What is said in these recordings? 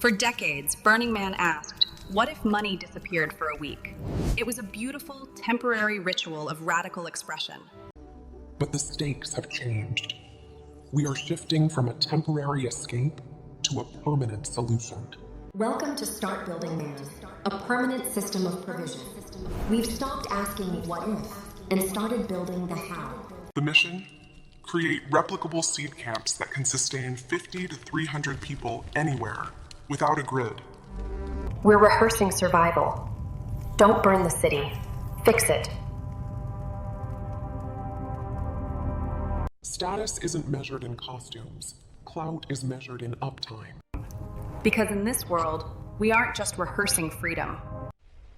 For decades, Burning Man asked, what if money disappeared for a week? It was a beautiful, temporary ritual of radical expression. But the stakes have changed. We are shifting from a temporary escape to a permanent solution. Welcome to Start Building Man, a permanent system of provision. We've stopped asking what if and started building the how. The mission? Create replicable seed camps that can sustain 50 to 300 people anywhere, without a grid. We're rehearsing survival. Don't burn the city. Fix it. Status isn't measured in costumes. Clout is measured in uptime. Because in this world, we aren't just rehearsing freedom.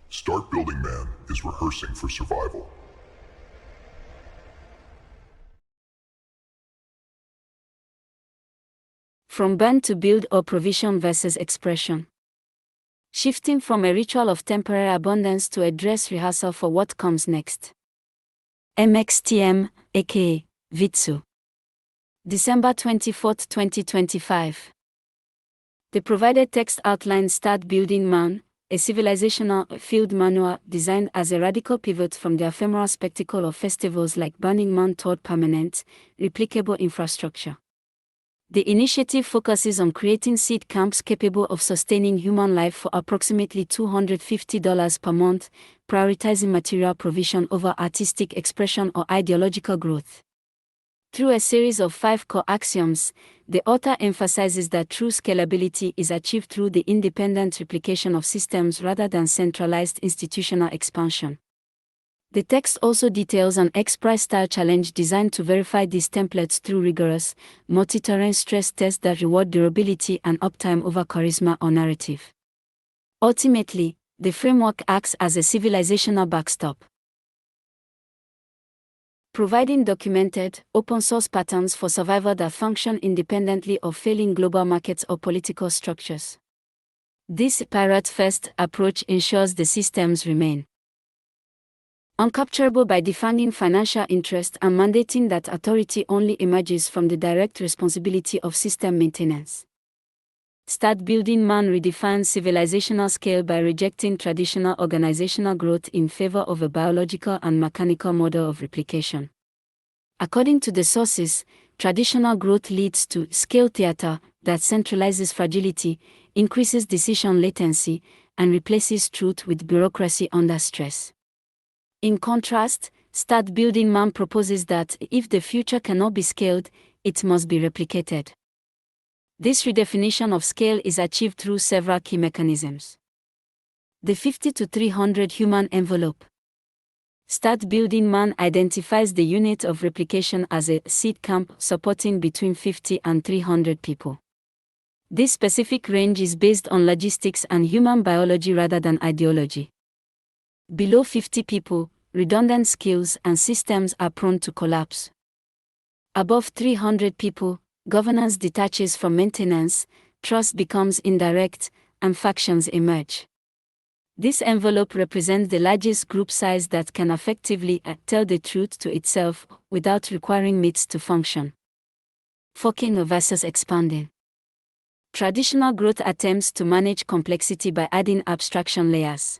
Start Building Man is rehearsing for survival. From burn to build or provision versus expression. Shifting from a ritual of temporary abundance to a dress rehearsal for what comes next. MXTM, aka Vitsu. December 24, 2025. The provided text outlines Start Building Man, a civilizational field manual designed as a radical pivot from the ephemeral spectacle of festivals like Burning Man toward permanent, replicable infrastructure. The initiative focuses on creating seed camps capable of sustaining human life for approximately $250 per month, prioritizing material provision over artistic expression or ideological growth. Through a series of 5 core axioms, the author emphasizes that true scalability is achieved through the independent replication of systems rather than centralized institutional expansion. The text also details an XPRIZE-style challenge designed to verify these templates through rigorous, multi-terrain stress tests that reward durability and uptime over charisma or narrative. Ultimately, the framework acts as a civilizational backstop, providing documented, open-source patterns for survival that function independently of failing global markets or political structures. This pirate-first approach ensures the systems remain uncapturable by defanging financial interest and mandating that authority only emerges from the direct responsibility of system maintenance. Start Building Man redefines civilizational scale by rejecting traditional organizational growth in favor of a biological and mechanical model of replication. According to the sources, traditional growth leads to scale theater that centralizes fragility, increases decision latency, and replaces truth with bureaucracy under stress. In contrast, Start Building Man proposes that if the future cannot be scaled, it must be replicated. This redefinition of scale is achieved through several key mechanisms. The 50 to 300 human envelope. Start Building Man identifies the unit of replication as a seed camp supporting between 50 and 300 people. This specific range is based on logistics and human biology rather than ideology. Below 50 people, redundant skills and systems are prone to collapse. Above 300 people, governance detaches from maintenance, trust becomes indirect, and factions emerge. This envelope represents the largest group size that can effectively tell the truth to itself without requiring myths to function. Forking versus expanding. Traditional growth attempts to manage complexity by adding abstraction layers.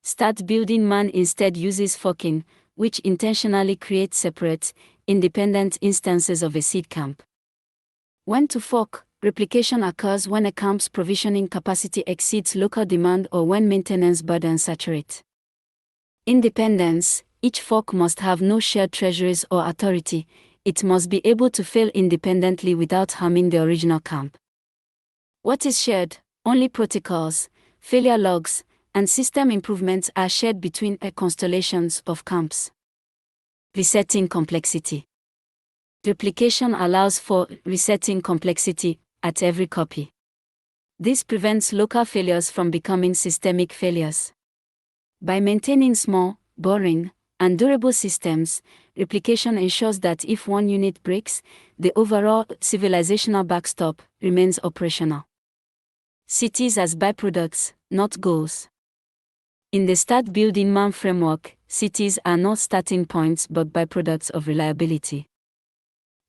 Start Building Man instead uses forking, which intentionally creates separate, independent instances of a seed camp. When to fork, replication occurs when a camp's provisioning capacity exceeds local demand or when maintenance burdens saturate. Independence, each fork must have no shared treasuries or authority, it must be able to fail independently without harming the original camp. What is shared? Only protocols, failure logs, and system improvements are shared between constellations of camps. Resetting complexity. Replication allows for resetting complexity at every copy. This prevents local failures from becoming systemic failures. By maintaining small, boring, and durable systems, replication ensures that if one unit breaks, the overall civilizational backstop remains operational. Cities as byproducts, not goals. In the Start Building Man framework, cities are not starting points but byproducts of reliability.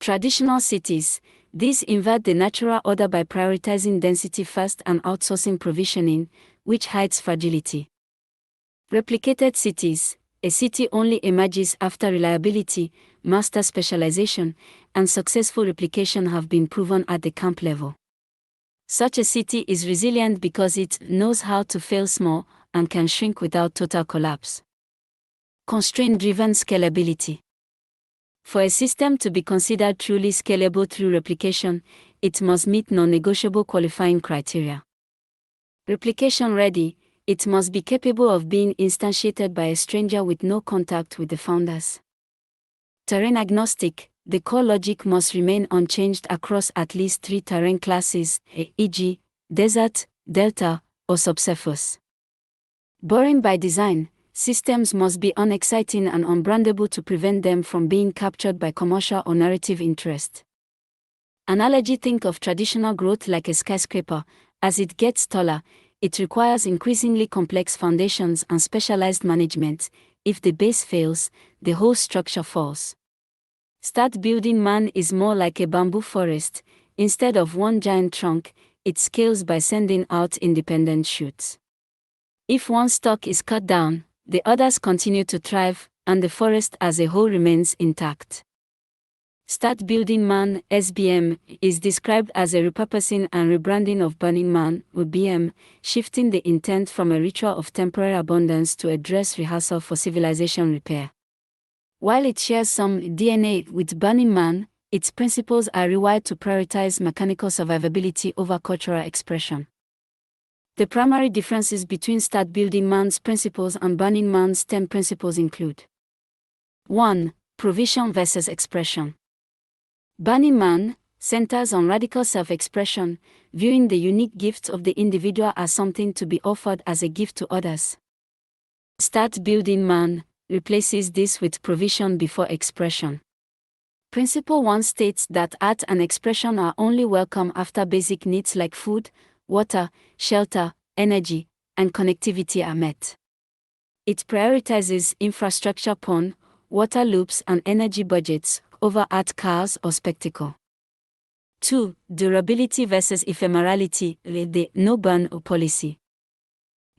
Traditional cities, These invert the natural order by prioritizing density first and outsourcing provisioning, which hides fragility. Replicated cities. A city only emerges after reliability, master specialization, and successful replication have been proven at the camp level. Such a city is resilient because it knows how to fail small and can shrink without total collapse. Constraint-driven scalability. For a system to be considered truly scalable through replication, it must meet non-negotiable qualifying criteria. Replication-ready, it must be capable of being instantiated by a stranger with no contact with the founders. Terrain agnostic, the core logic must remain unchanged across at least 3 terrain classes, e.g., desert, delta, or subsurface. Boring by design, systems must be unexciting and unbrandable to prevent them from being captured by commercial or narrative interest. Analogy: think of traditional growth like a skyscraper. As it gets taller, it requires increasingly complex foundations and specialized management. If the base fails, the whole structure falls. Start building man is more like a bamboo forest. Instead of one giant trunk, it scales by sending out independent shoots. If one stalk is cut down, the others continue to thrive, and the forest as a whole remains intact. Start Building Man (SBM) is described as a repurposing and rebranding of Burning Man (BM), shifting the intent from a ritual of temporary abundance to a dress rehearsal for civilization repair. While it shares some DNA with Burning Man, its principles are rewired to prioritize mechanical survivability over cultural expression. The primary differences between Start Building Man's principles and Burning Man's 10 principles include: 1. Provision versus expression. Burning Man centers on radical self-expression, viewing the unique gifts of the individual as something to be offered as a gift to others. Start Building Man replaces this with provision before expression. Principle 1 states that art and expression are only welcome after basic needs like food, water, shelter, energy, and connectivity are met. It prioritizes infrastructure porn, water loops, and energy budgets over art, cars, or spectacle. 2. Durability versus ephemerality, the no-burn policy.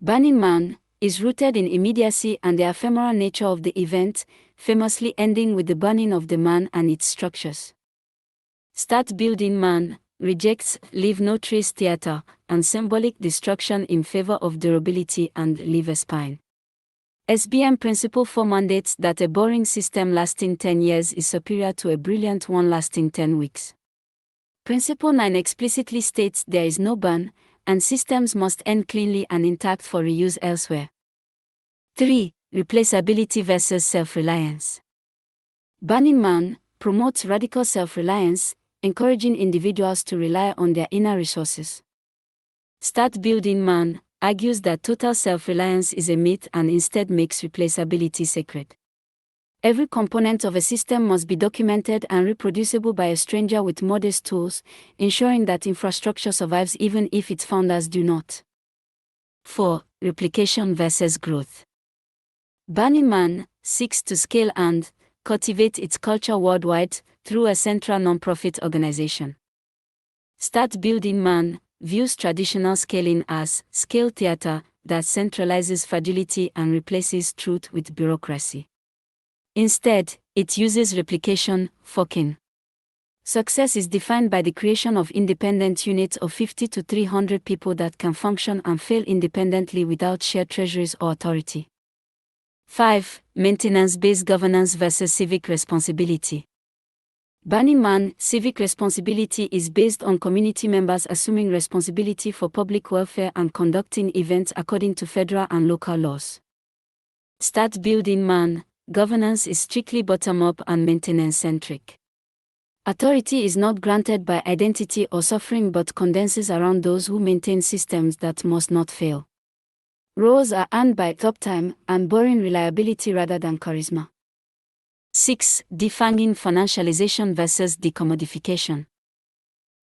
Burning Man is rooted in immediacy and the ephemeral nature of the event, famously ending with the burning of the man and its structures. Start Building Man rejects leave no trace theater and symbolic destruction in favor of durability and leave a spine. SBM Principle 4 mandates that a boring system lasting 10 years is superior to a brilliant one lasting 10 weeks. Principle 9 explicitly states there is no burn, and systems must end cleanly and intact for reuse elsewhere. 3. Replaceability versus self-reliance. Burning Man promotes radical self-reliance, encouraging individuals to rely on their inner resources. Start Building Man argues that total self-reliance is a myth and instead makes replaceability sacred. Every component of a system must be documented and reproducible by a stranger with modest tools, ensuring that infrastructure survives even if its founders do not. 4. Replication versus growth. Burning Man seeks to scale and cultivate its culture worldwide through a central non-profit organization. Start Building Man views traditional scaling as scale theater that centralizes fragility and replaces truth with bureaucracy. Instead, it uses replication, forking. Success is defined by the creation of independent units of 50 to 300 people that can function and fail independently without shared treasuries or authority. 5. Maintenance-based governance versus civic responsibility. Burning Man civic responsibility is based on community members assuming responsibility for public welfare and conducting events according to federal and local laws. Start Building Man governance is strictly bottom-up and maintenance-centric. Authority is not granted by identity or suffering but condenses around those who maintain systems that must not fail. Roles are earned by uptime and boring reliability rather than charisma. 6. Defanging financialization versus decommodification.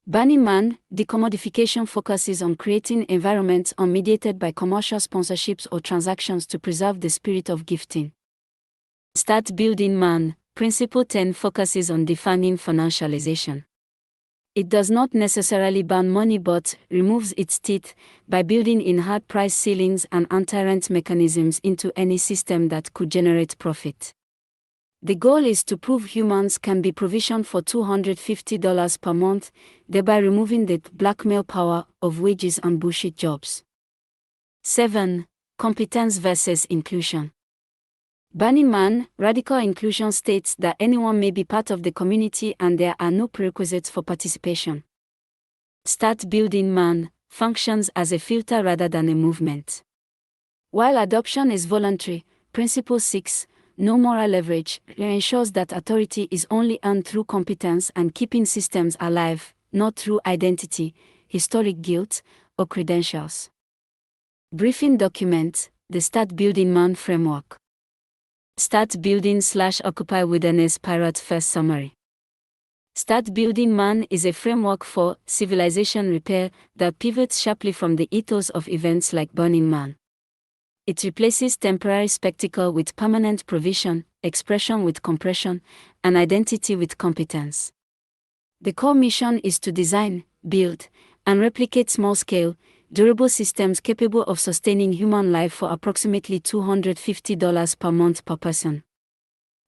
Burning Man decommodification focuses on creating environments unmediated by commercial sponsorships or transactions to preserve the spirit of gifting. Start Building Man Principle 10 focuses on defanging financialization. It does not necessarily ban money but removes its teeth by building in hard price ceilings and anti-rent mechanisms into any system that could generate profit. The goal is to prove humans can be provisioned for $250 per month, thereby removing the blackmail power of wages and bullshit jobs. 7. Competence versus inclusion. Burning Man, radical inclusion states that anyone may be part of the community and there are no prerequisites for participation. Start Building Man functions as a filter rather than a movement. While adoption is voluntary, Principle 6, no moral leverage, ensures that authority is only earned through competence and keeping systems alive, not through identity, historic guilt, or credentials. Briefing document, the Start Building Man framework. Start Building/Occupy Wilderness Pirate First Summary. Start Building Man is a framework for civilization repair that pivots sharply from the ethos of events like Burning Man. It replaces temporary spectacle with permanent provision, expression with compression, and identity with competence. The core mission is to design, build, and replicate small-scale, durable systems capable of sustaining human life for approximately $250 per month per person.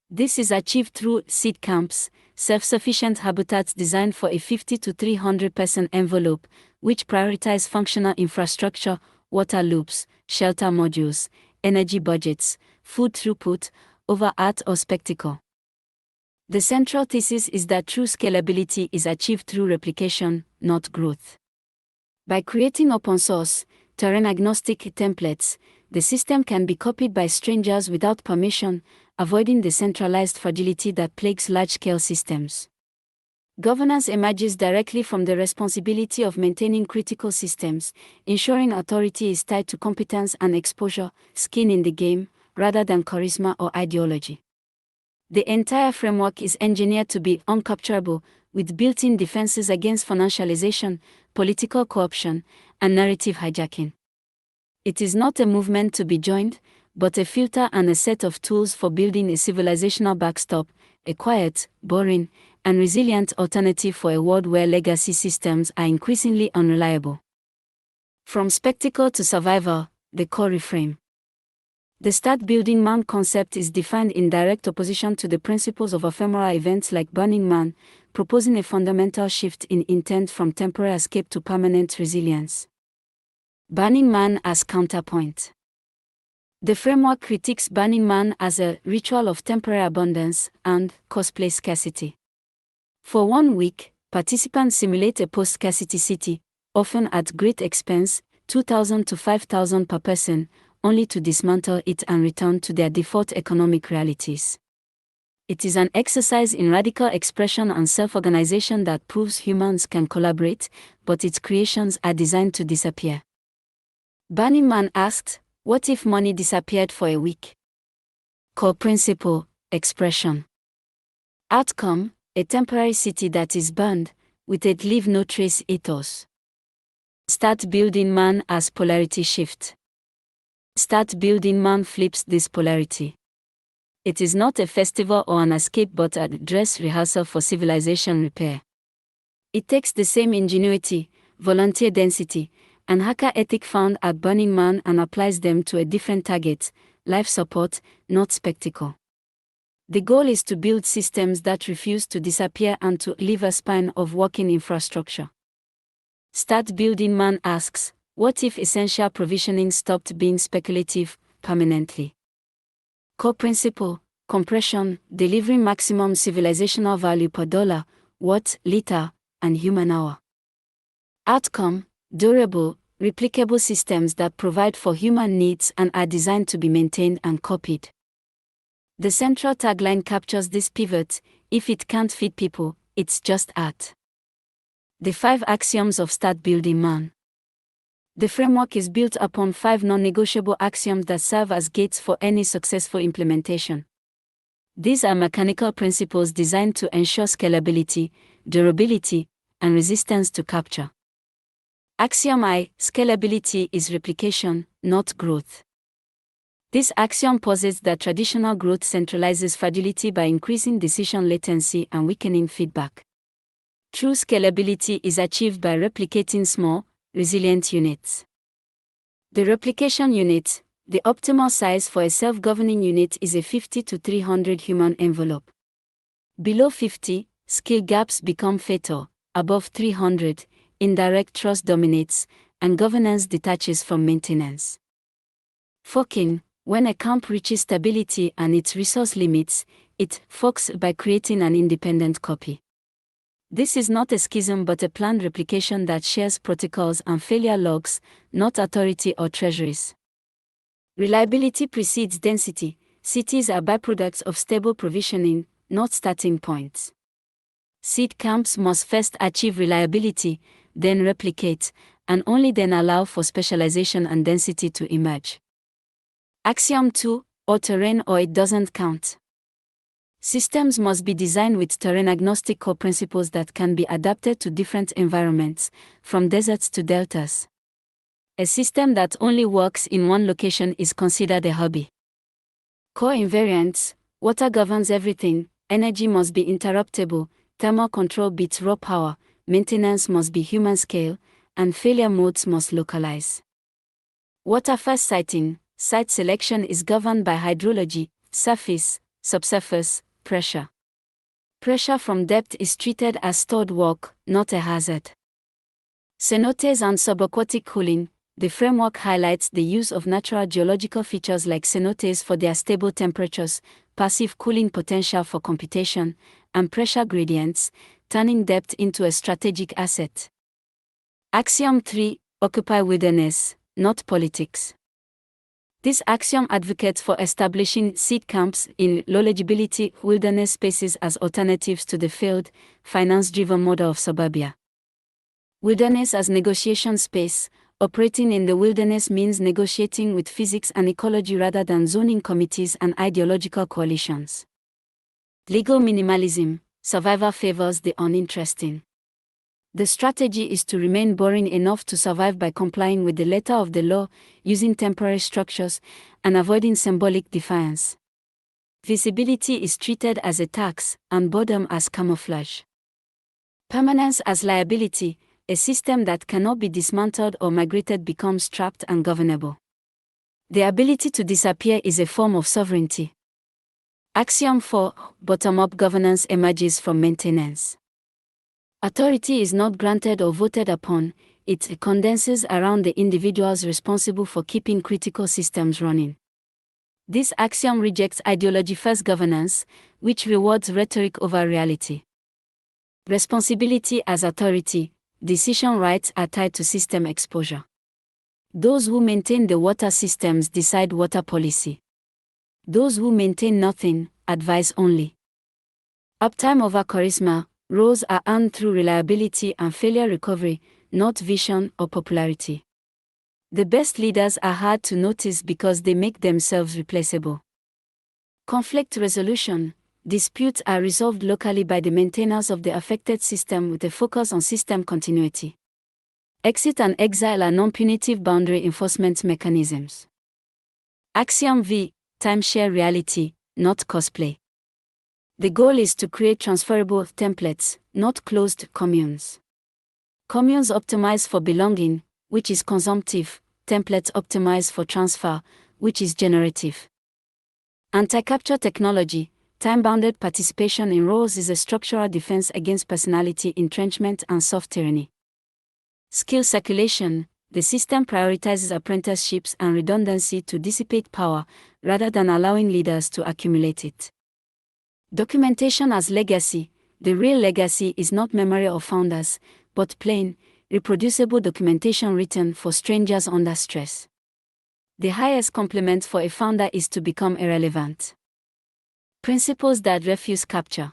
This is achieved through seed camps, self-sufficient habitats designed for a 50 to 300 person envelope, which prioritize functional infrastructure, water loops, shelter modules, energy budgets, food throughput, over art or spectacle. The central thesis is that true scalability is achieved through replication, not growth. By creating open-source, terrain-agnostic templates, the system can be copied by strangers without permission, avoiding the centralized fragility that plagues large-scale systems. Governance emerges directly from the responsibility of maintaining critical systems, ensuring authority is tied to competence and exposure, skin in the game, rather than charisma or ideology. The entire framework is engineered to be uncapturable, with built-in defenses against financialization, political co-option, and narrative hijacking. It is not a movement to be joined, but a filter and a set of tools for building a civilizational backstop, a quiet, boring, and resilient alternative for a world where legacy systems are increasingly unreliable. From spectacle to survival, the core reframe. The Start Building Man concept is defined in direct opposition to the principles of ephemeral events like Burning Man, proposing a fundamental shift in intent from temporary escape to permanent resilience. Burning Man as counterpoint. The framework critiques Burning Man as a ritual of temporary abundance and cosplay scarcity. For 1 week, participants simulate a post-scarcity city, often at great expense, $2,000 to $5,000 per person, only to dismantle it and return to their default economic realities. It is an exercise in radical expression and self-organization that proves humans can collaborate, but its creations are designed to disappear. Burning Man asked, what if money disappeared for a week? Core principle, expression. Outcome, a temporary city that is burned, with a leave no trace ethos. Start Building Man as polarity shift. Start Building Man flips this polarity. It is not a festival or an escape but a dress rehearsal for civilization repair. It takes the same ingenuity, volunteer density, and hacker ethic found at Burning Man and applies them to a different target, life support, not spectacle. The goal is to build systems that refuse to disappear and to leave a spine of working infrastructure. Start Building Man asks, what if essential provisioning stopped being speculative permanently? Core principle, compression, delivering maximum civilizational value per dollar, watt, liter, and human hour. Outcome, durable, replicable systems that provide for human needs and are designed to be maintained and copied. The central tagline captures this pivot: if it can't feed people, it's just art. The 5 axioms of Start Building Man. The framework is built upon 5 non-negotiable axioms that serve as gates for any successful implementation. These are mechanical principles designed to ensure scalability, durability, and resistance to capture. Axiom I, scalability is replication, not growth. This axiom posits that traditional growth centralizes fragility by increasing decision latency and weakening feedback. True scalability is achieved by replicating small, resilient units. The replication unit, the optimal size for a self-governing unit, is a 50 to 300 human envelope. Below 50, skill gaps become fatal. Above 300, indirect trust dominates, and governance detaches from maintenance. Forking: when a camp reaches stability and its resource limits, it forks by creating an independent copy. This is not a schism but a planned replication that shares protocols and failure logs, not authority or treasuries. Reliability precedes density. Cities are byproducts of stable provisioning, not starting points. Seed camps must first achieve reliability, then replicate, and only then allow for specialization and density to emerge. Axiom 2, or terrain or it doesn't count. Systems must be designed with terrain-agnostic core principles that can be adapted to different environments, from deserts to deltas. A system that only works in one location is considered a hobby. Core invariants: water governs everything, energy must be interruptible, thermal control beats raw power, maintenance must be human scale, and failure modes must localize. Water first siting: site selection is governed by hydrology, surface, subsurface, pressure. Pressure from depth is treated as stored work, not a hazard. Cenotes and subaquatic cooling: the framework highlights the use of natural geological features like cenotes for their stable temperatures, passive cooling potential for computation, and pressure gradients, turning depth into a strategic asset. Axiom 3, occupy wilderness, not politics. This axiom advocates for establishing seed camps in low-legibility wilderness spaces as alternatives to the failed, finance-driven model of suburbia. Wilderness as negotiation space: operating in the wilderness means negotiating with physics and ecology rather than zoning committees and ideological coalitions. Legal minimalism: survivor favors the uninteresting. The strategy is to remain boring enough to survive by complying with the letter of the law, using temporary structures, and avoiding symbolic defiance. Visibility is treated as a tax, and boredom as camouflage. Permanence as liability: a system that cannot be dismantled or migrated becomes trapped and governable. The ability to disappear is a form of sovereignty. Axiom 4, bottom-up governance emerges from maintenance. Authority is not granted or voted upon, it condenses around the individuals responsible for keeping critical systems running. This axiom rejects ideology-first governance, which rewards rhetoric over reality. Responsibility as authority: decision rights are tied to system exposure. Those who maintain the water systems decide water policy. Those who maintain nothing, advise only. Uptime over charisma: roles are earned through reliability and failure recovery, not vision or popularity. The best leaders are hard to notice because they make themselves replaceable. Conflict resolution: disputes are resolved locally by the maintainers of the affected system with a focus on system continuity. Exit and exile are non-punitive boundary enforcement mechanisms. Axiom V, timeshare reality, not cosplay. The goal is to create transferable templates, not closed communes. Communes optimize for belonging, which is consumptive; templates optimize for transfer, which is generative. Anti-capture technology: time-bounded participation in roles is a structural defense against personality entrenchment and soft tyranny. Skill circulation: the system prioritizes apprenticeships and redundancy to dissipate power, rather than allowing leaders to accumulate it. Documentation as legacy: the real legacy is not memory of founders, but plain, reproducible documentation written for strangers under stress. The highest compliment for a founder is to become irrelevant. Principles that refuse capture.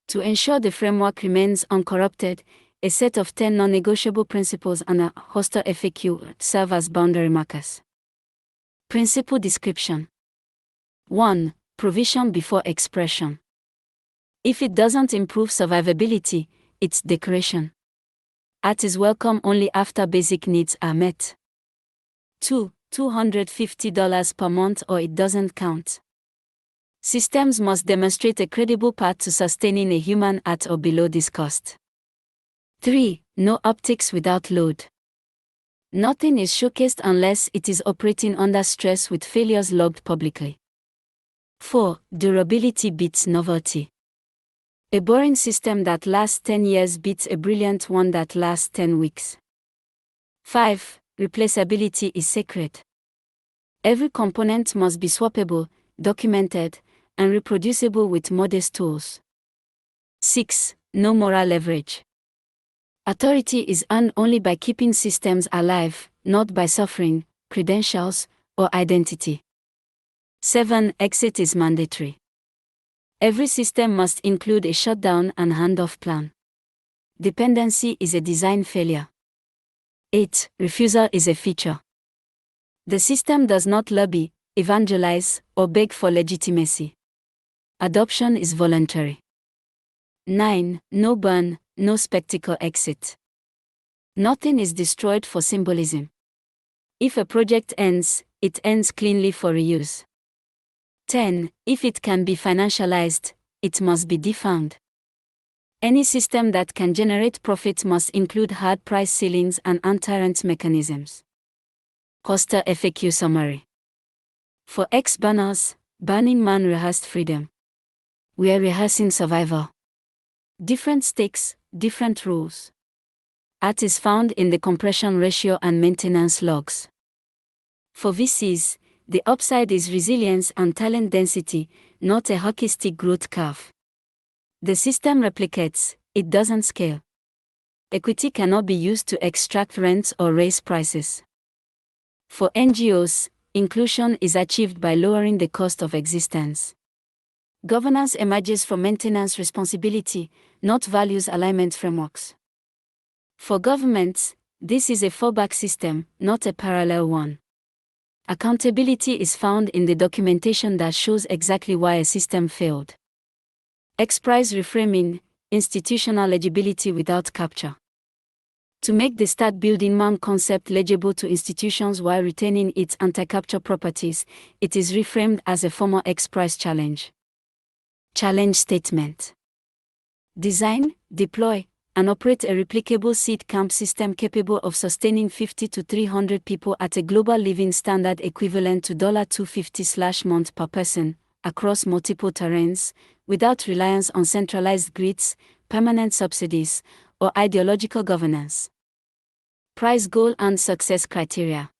To ensure the framework remains uncorrupted, a set of 10 non-negotiable principles and a hostile FAQ serve as boundary markers. Principle description. 1. Provision before expression. If it doesn't improve survivability, it's decoration. Art is welcome only after basic needs are met. 2. $250 per month or it doesn't count. Systems must demonstrate a credible path to sustaining a human at or below this cost. 3. No optics without load. Nothing is showcased unless it is operating under stress with failures logged publicly. 4. Durability beats novelty. A boring system that lasts 10 years beats a brilliant one that lasts 10 weeks. 5. Replaceability is sacred. Every component must be swappable, documented, and reproducible with modest tools. 6. No moral leverage. Authority is earned only by keeping systems alive, not by suffering, credentials, or identity. 7. Exit is mandatory. Every system must include a shutdown and handoff plan. Dependency is a design failure. 8. Refusal is a feature. The system does not lobby, evangelize, or beg for legitimacy. Adoption is voluntary. 9. No burn, no spectacle exit. Nothing is destroyed for symbolism. If a project ends, it ends cleanly for reuse. 10. If it can be financialized, it must be defanged. Any system that can generate profit must include hard price ceilings and anti-rent mechanisms. Costa FAQ summary. For ex-banners, Burning Man rehearsed freedom. We are rehearsing survival. Different stakes, different rules. Art is found in the compression ratio and maintenance logs. For VCs, the upside is resilience and talent density, not a hockey stick growth curve. The system replicates, it doesn't scale. Equity cannot be used to extract rents or raise prices. For NGOs, inclusion is achieved by lowering the cost of existence. Governance emerges from maintenance responsibility, not values alignment frameworks. For governments, this is a fallback system, not a parallel one. Accountability is found in the documentation that shows exactly why a system failed. XPRIZE reframing, institutional legibility without capture. To make the Start Building Man concept legible to institutions while retaining its anti-capture properties, it is reframed as a formal XPRIZE challenge. Challenge statement. Design, deploy, and operate a replicable seed camp system capable of sustaining 50 to 300 people at a global living standard equivalent to $250/month per person, across multiple terrains, without reliance on centralized grids, permanent subsidies, or ideological governance. Prize goal and success criteria.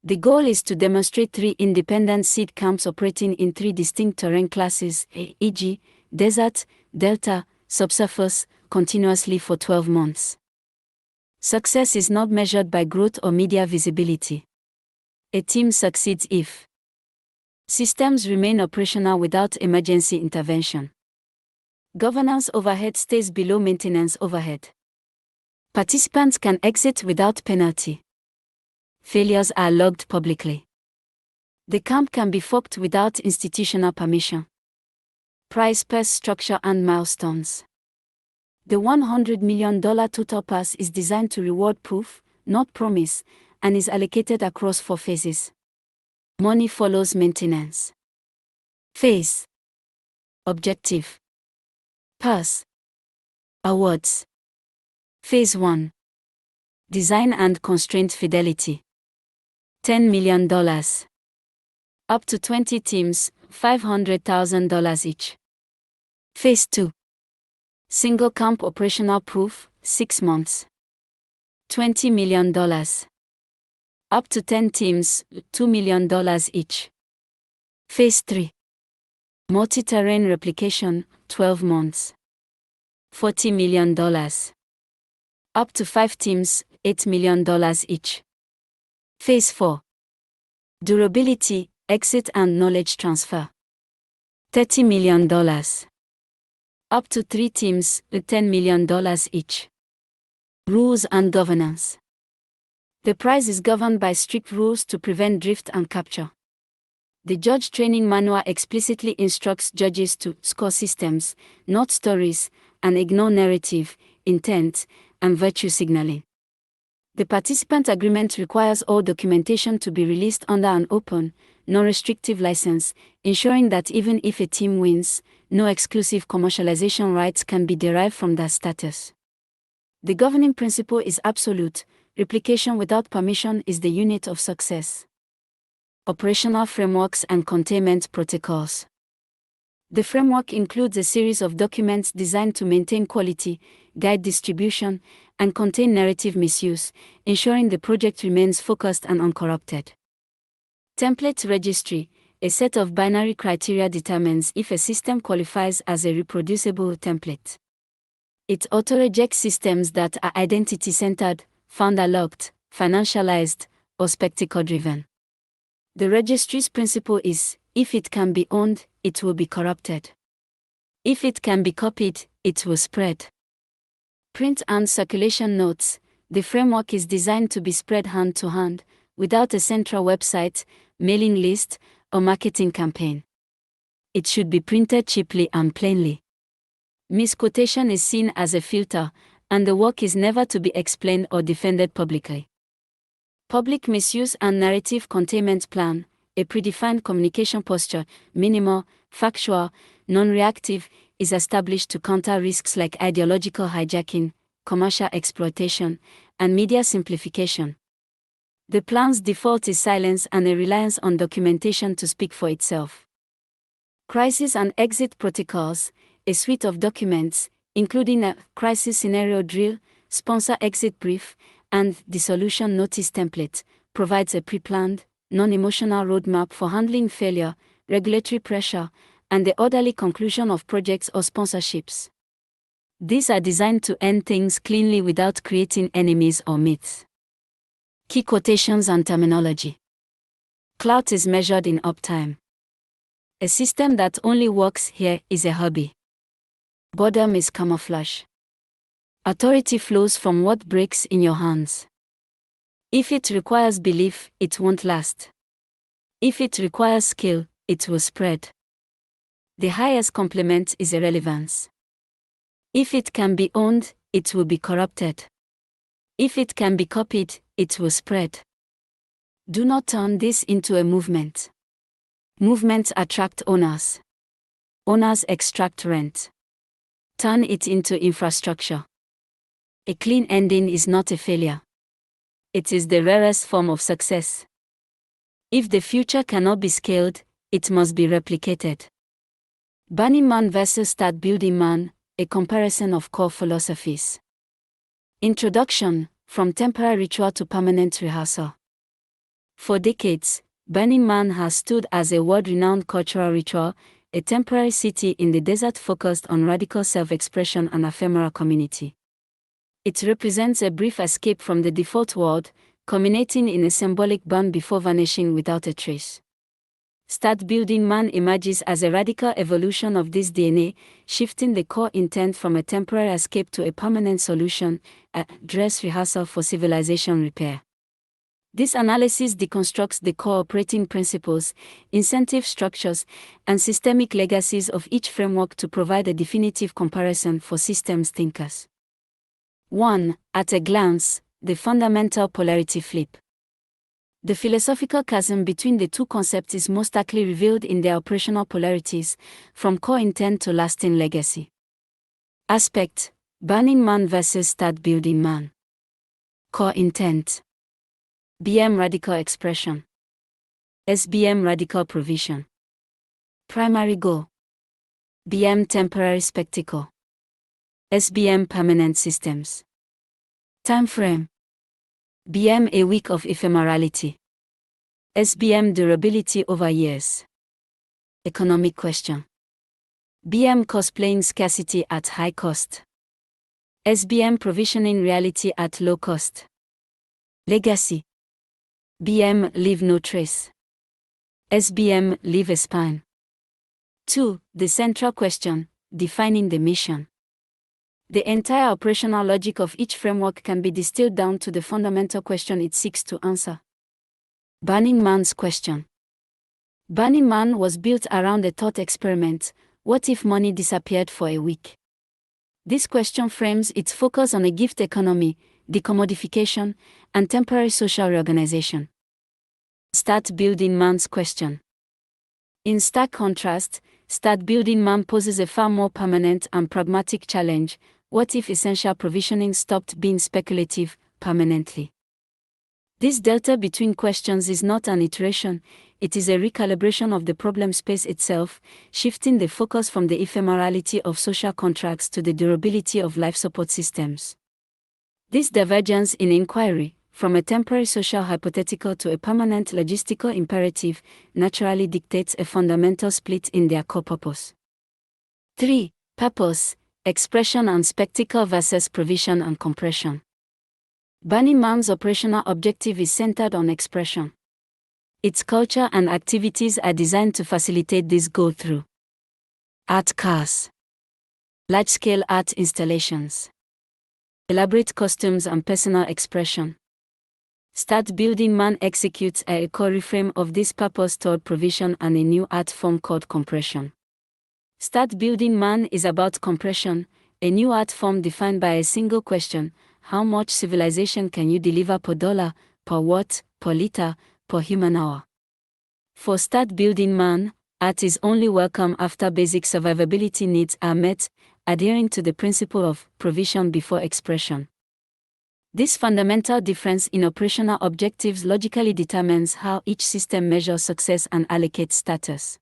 The goal is to demonstrate 3 independent seed camps operating in 3 distinct terrain classes, e.g., desert, delta, subsurface, continuously for 12 months. Success is not measured by growth or media visibility. A team succeeds if systems remain operational without emergency intervention. Governance overhead stays below maintenance overhead. Participants can exit without penalty. Failures are logged publicly. The camp can be forked without institutional permission. Prize purse structure and milestones. The $100 million total pass is designed to reward proof, not promise, and is allocated across 4 phases. Money follows maintenance. Phase. Objective. Pass. Awards. Phase 1. Design and constraint fidelity. $10 million. Up to 20 teams, $500,000 each. Phase 2. Single camp operational proof, 6 months. $20 million. Up to 10 teams, $2 million each. Phase 3. Multi-terrain replication, 12 months. $40 million. Up to 5 teams, $8 million each. Phase 4. Durability, exit and knowledge transfer. $30 million. Up to 3 teams, $10 million each. Rules and governance. The prize is governed by strict rules to prevent drift and capture. The Judge Training Manual explicitly instructs judges to score systems, not stories, and ignore narrative, intent, and virtue signaling. The participant agreement requires all documentation to be released under an open, non-restrictive license, ensuring that even if a team wins, no exclusive commercialization rights can be derived from that status. The governing principle is absolute. Replication without permission is the unit of success. Operational frameworks and containment protocols. The framework includes a series of documents designed to maintain quality, guide distribution, and contain narrative misuse, ensuring the project remains focused and uncorrupted. Template registry. A set of binary criteria determines if a system qualifies as a reproducible template. It auto-rejects systems that are identity-centered, founder-locked, financialized, or spectacle-driven. The registry's principle is, if it can be owned, it will be corrupted. If it can be copied, it will spread. Print and circulation notes. The framework is designed to be spread hand-to-hand, without a central website, mailing list, or marketing campaign. It should be printed cheaply and plainly. Misquotation is seen as a filter, and the work is never to be explained or defended publicly. Public misuse and narrative containment plan. A predefined communication posture, minimal, factual, non-reactive, is established to counter risks like ideological hijacking, commercial exploitation, and media simplification. The plan's default is silence and a reliance on documentation to speak for itself. Crisis and exit protocols. A suite of documents, including a crisis scenario drill, sponsor exit brief, and dissolution notice template, provides a pre-planned, non-emotional roadmap for handling failure, regulatory pressure, and the orderly conclusion of projects or sponsorships. These are designed to end things cleanly without creating enemies or myths. Key quotations and terminology. Clout is measured in uptime. A system that only works here is a hobby. Boredom is camouflage. Authority flows from what breaks in your hands. If it requires belief, it won't last. If it requires skill, it will spread. The highest complement is irrelevance. If it can be owned, it will be corrupted. If it can be copied, it will spread. Do not turn this into a movement. Movements attract owners. Owners extract rent. Turn it into infrastructure. A clean ending is not a failure. It is the rarest form of success. If the future cannot be scaled, it must be replicated. Burning Man versus Start Building Man, a comparison of core philosophies. Introduction, from temporary ritual to permanent rehearsal. For decades, Burning Man has stood as a world-renowned cultural ritual, a temporary city in the desert focused on radical self-expression and ephemeral community. It represents a brief escape from the default world, culminating in a symbolic burn before vanishing without a trace. Start Building Man emerges as a radical evolution of this DNA, shifting the core intent from a temporary escape to a permanent solution, a dress rehearsal for civilization repair. This analysis deconstructs the core operating principles, incentive structures, and systemic legacies of each framework to provide a definitive comparison for systems thinkers. 1. At a glance, the fundamental polarity flip. The philosophical chasm between the two concepts is most starkly revealed in their operational polarities, from core intent to lasting legacy. Aspect: Burning Man versus Start Building Man. Core intent: BM radical expression. SBM radical provision. Primary goal: BM temporary spectacle. SBM permanent systems. Time frame: BM a week of ephemerality. SBM durability over years. Economic question: BM cosplaying scarcity at high cost. SBM provisioning reality at low cost. Legacy: BM leave no trace. SBM leave a spine. 2. The central question, defining the mission. The entire operational logic of each framework can be distilled down to the fundamental question it seeks to answer. Burning Man's question. Burning Man was built around a thought experiment: what if money disappeared for a week? This question frames its focus on a gift economy, decommodification, and temporary social reorganization. Start Building Man's question. In stark contrast, Start Building Man poses a far more permanent and pragmatic challenge: what if essential provisioning stopped being speculative permanently? This delta between questions is not an iteration, it is a recalibration of the problem space itself, shifting the focus from the ephemerality of social contracts to the durability of life support systems. This divergence in inquiry, from a temporary social hypothetical to a permanent logistical imperative, naturally dictates a fundamental split in their core purpose. 3. Purpose, expression and spectacle versus provision and compression. Burning Man's operational objective is centered on expression. Its culture and activities are designed to facilitate this goal through art cars, large-scale art installations, elaborate costumes and personal expression. Start Building Man executes a core reframe of this purpose toward provision and a new art form called compression. Start Building Man is about compression, a new art form defined by a single question: how much civilization can you deliver per dollar, per watt, per liter, per human hour? For Start Building Man, art is only welcome after basic survivability needs are met, adhering to the principle of provision before expression. This fundamental difference in operational objectives logically determines how each system measures success and allocates status.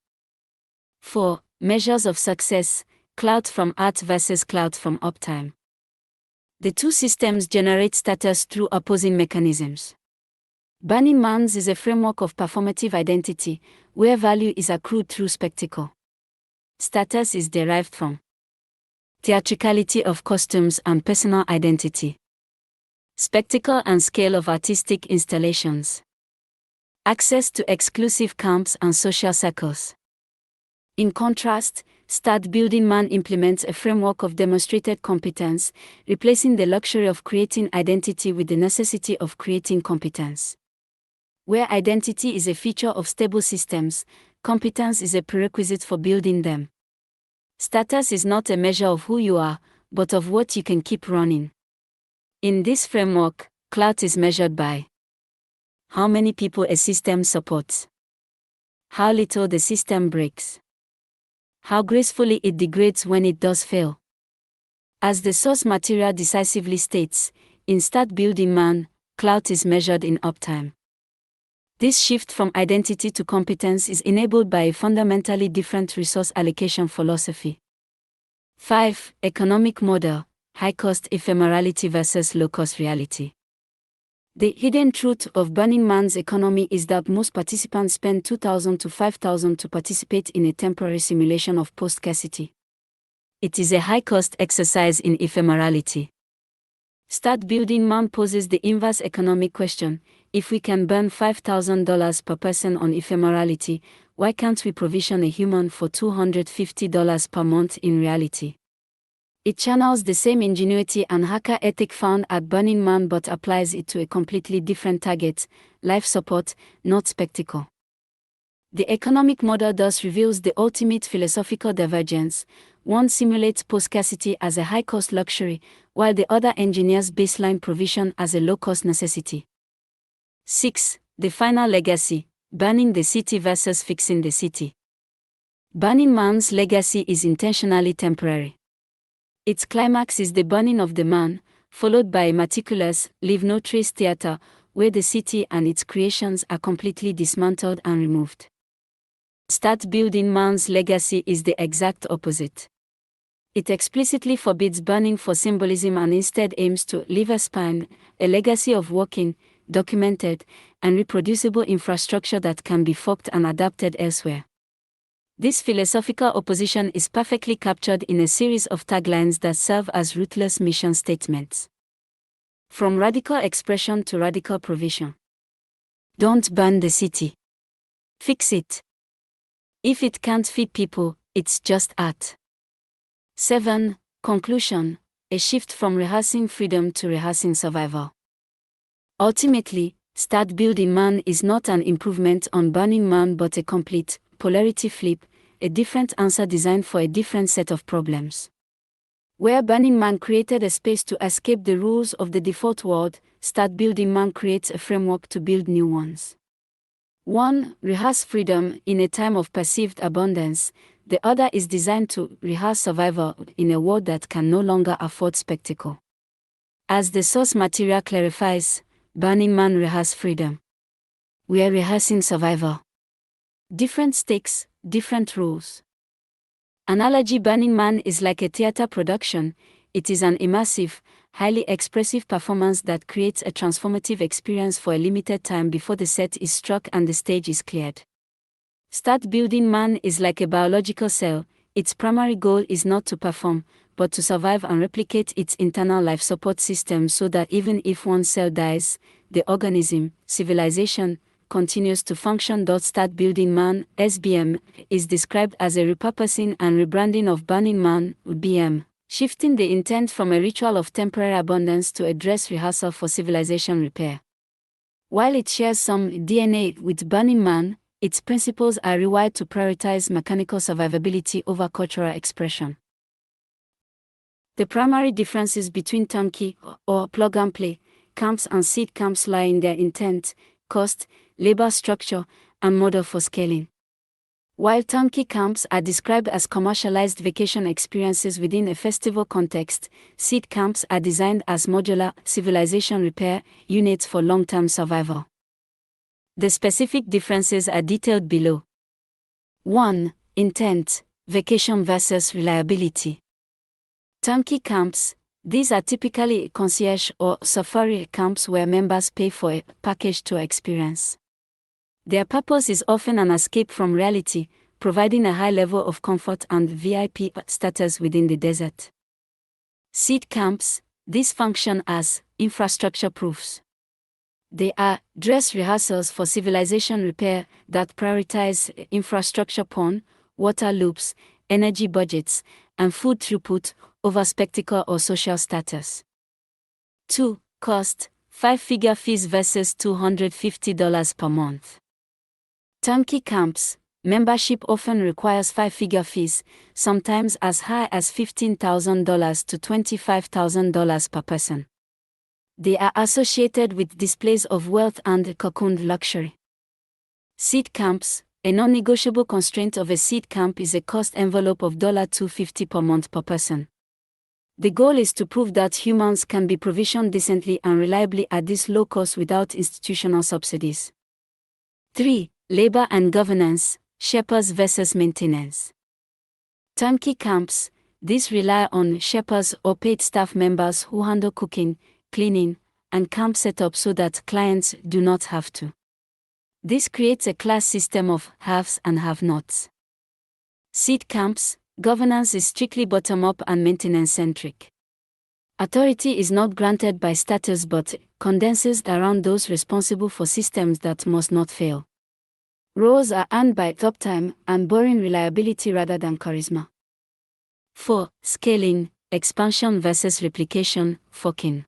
4. Measures of success, clout from art versus clout from uptime. The two systems generate status through opposing mechanisms. Burning Man's is a framework of performative identity, where value is accrued through spectacle. Status is derived from theatricality of costumes and personal identity. Spectacle and scale of artistic installations. Access to exclusive camps and social circles. In contrast, Start Building Man implements a framework of demonstrated competence, replacing the luxury of creating identity with the necessity of creating competence. Where identity is a feature of stable systems, competence is a prerequisite for building them. Status is not a measure of who you are, but of what you can keep running. In this framework, clout is measured by how many people a system supports, how little the system breaks, how gracefully it degrades when it does fail. As the source material decisively states, in Start Building Man, clout is measured in uptime. This shift from identity to competence is enabled by a fundamentally different resource allocation philosophy. 5. Economic model, high-cost ephemerality versus low-cost reality. The hidden truth of Burning Man's economy is that most participants spend $2,000 to $5,000 to participate in a temporary simulation of post-scarcity. It is a high-cost exercise in ephemerality. Start Building Man poses the inverse economic question: if we can burn $5,000 per person on ephemerality, why can't we provision a human for $250 per month in reality? It channels the same ingenuity and hacker ethic found at Burning Man but applies it to a completely different target: life support, not spectacle. The economic model thus reveals the ultimate philosophical divergence. One simulates post-scarcity as a high-cost luxury, while the other engineers baseline provision as a low-cost necessity. 6. The final legacy, burning the city versus fixing the city. Burning Man's legacy is intentionally temporary. Its climax is the burning of the man, followed by a meticulous, leave-no-trace theater, where the city and its creations are completely dismantled and removed. Start Building Man's legacy is the exact opposite. It explicitly forbids burning for symbolism and instead aims to leave a spine, a legacy of working, documented, and reproducible infrastructure that can be forked and adapted elsewhere. This philosophical opposition is perfectly captured in a series of taglines that serve as ruthless mission statements. From radical expression to radical provision. Don't burn the city. Fix it. If it can't feed people, it's just art. 7. Conclusion, a shift from rehearsing freedom to rehearsing survival. Ultimately, Start Building Man is not an improvement on Burning Man but a complete, polarity flip, a different answer designed for a different set of problems. Where Burning Man created a space to escape the rules of the default world, Start Building Man creates a framework to build new ones. 1. Rehearse freedom in a time of perceived abundance. the other is designed to rehearse survival in a world that can no longer afford spectacle. As the source material clarifies, Burning Man rehearse freedom. We are rehearsing survival. Different stakes, different rules. Analogy: Burning Man is like a theater production. It is an immersive, highly expressive performance that creates a transformative experience for a limited time before the set is struck and the stage is cleared. Start Building Man is like a biological cell. Its primary goal is not to perform, but to survive and replicate its internal life support system so that even if one cell dies, the organism, civilization, continues to function. Start Building Man, SBM, is described as a repurposing and rebranding of Burning Man, BM, shifting the intent from a ritual of temporary abundance to a dress rehearsal for civilization repair. While it shares some DNA with Burning Man, its principles are rewired to prioritize mechanical survivability over cultural expression. The primary differences between turnkey or plug-and-play camps and seed camps lie in their intent, cost, labor structure, and model for scaling. While turnkey camps are described as commercialized vacation experiences within a festival context, seed camps are designed as modular civilization repair units for long-term survival. The specific differences are detailed below. 1. Intent, vacation versus reliability. Turnkey camps. These are typically concierge or safari camps where members pay for a package tour experience. Their purpose is often an escape from reality, providing a high level of comfort and VIP status within the desert. Seed camps. These function as infrastructure proofs. They are dress rehearsals for civilization repair that prioritize infrastructure porn, water loops, energy budgets, and food throughput over spectacle or social status. 2. Cost, 5-figure fees versus $250 per month. Turnkey camps. Membership often requires 5-figure fees, sometimes as high as $15,000 to $25,000 per person. They are associated with displays of wealth and cocooned luxury. Seed camps. A non-negotiable constraint of a seed camp is a cost envelope of $250 per month per person. The goal is to prove that humans can be provisioned decently and reliably at this low cost without institutional subsidies. 3. Labor and governance, shepherds versus maintenance. Turnkey camps. These rely on shepherds or paid staff members who handle cooking, cleaning, and camp setup so that clients do not have to. This creates a class system of haves and have-nots. Seed camps. Governance is strictly bottom-up and maintenance-centric. Authority is not granted by status but condenses around those responsible for systems that must not fail. Roles are earned by uptime and boring reliability rather than charisma. 4. Scaling, expansion versus replication, forking.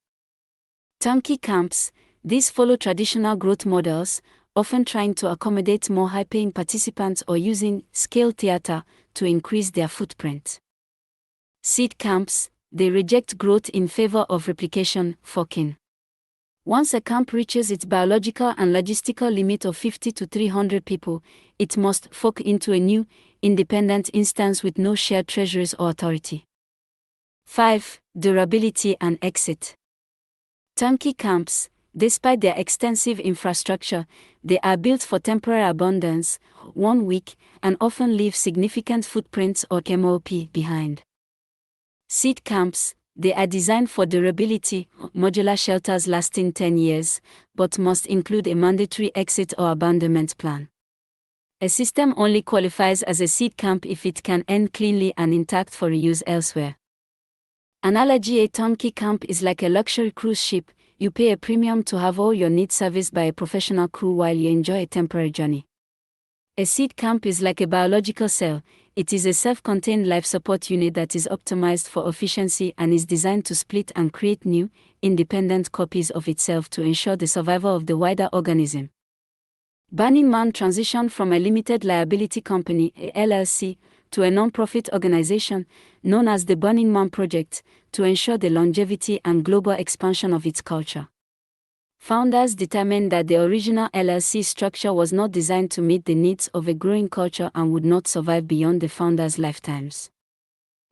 Turnkey camps. These follow traditional growth models, often trying to accommodate more high-paying participants or using scale theater to increase their footprint. Seed camps. They reject growth in favor of replication, forking. Once a camp reaches its biological and logistical limit of 50 to 300 people, it must fork into a new, independent instance with no shared treasuries or authority. 5. Durability and exit. Turnkey camps. Despite their extensive infrastructure, they are built for temporary abundance, 1 week, and often leave significant footprints or MOP behind. Seed camps. They are designed for durability, modular shelters lasting 10 years, but must include a mandatory exit or abandonment plan. A system only qualifies as a seed camp if it can end cleanly and intact for reuse elsewhere. Analogy: a turnkey camp is like a luxury cruise ship. You pay a premium to have all your needs serviced by a professional crew while you enjoy a temporary journey. A seed camp is like a biological cell. It is a self-contained life support unit that is optimized for efficiency and is designed to split and create new, independent copies of itself to ensure the survival of the wider organism. Burning Man transitioned from a limited liability company, a LLC, to a non-profit organization, known as the Burning Man Project, to ensure the longevity and global expansion of its culture. Founders determined that the original LLC structure was not designed to meet the needs of a growing culture and would not survive beyond the founders' lifetimes.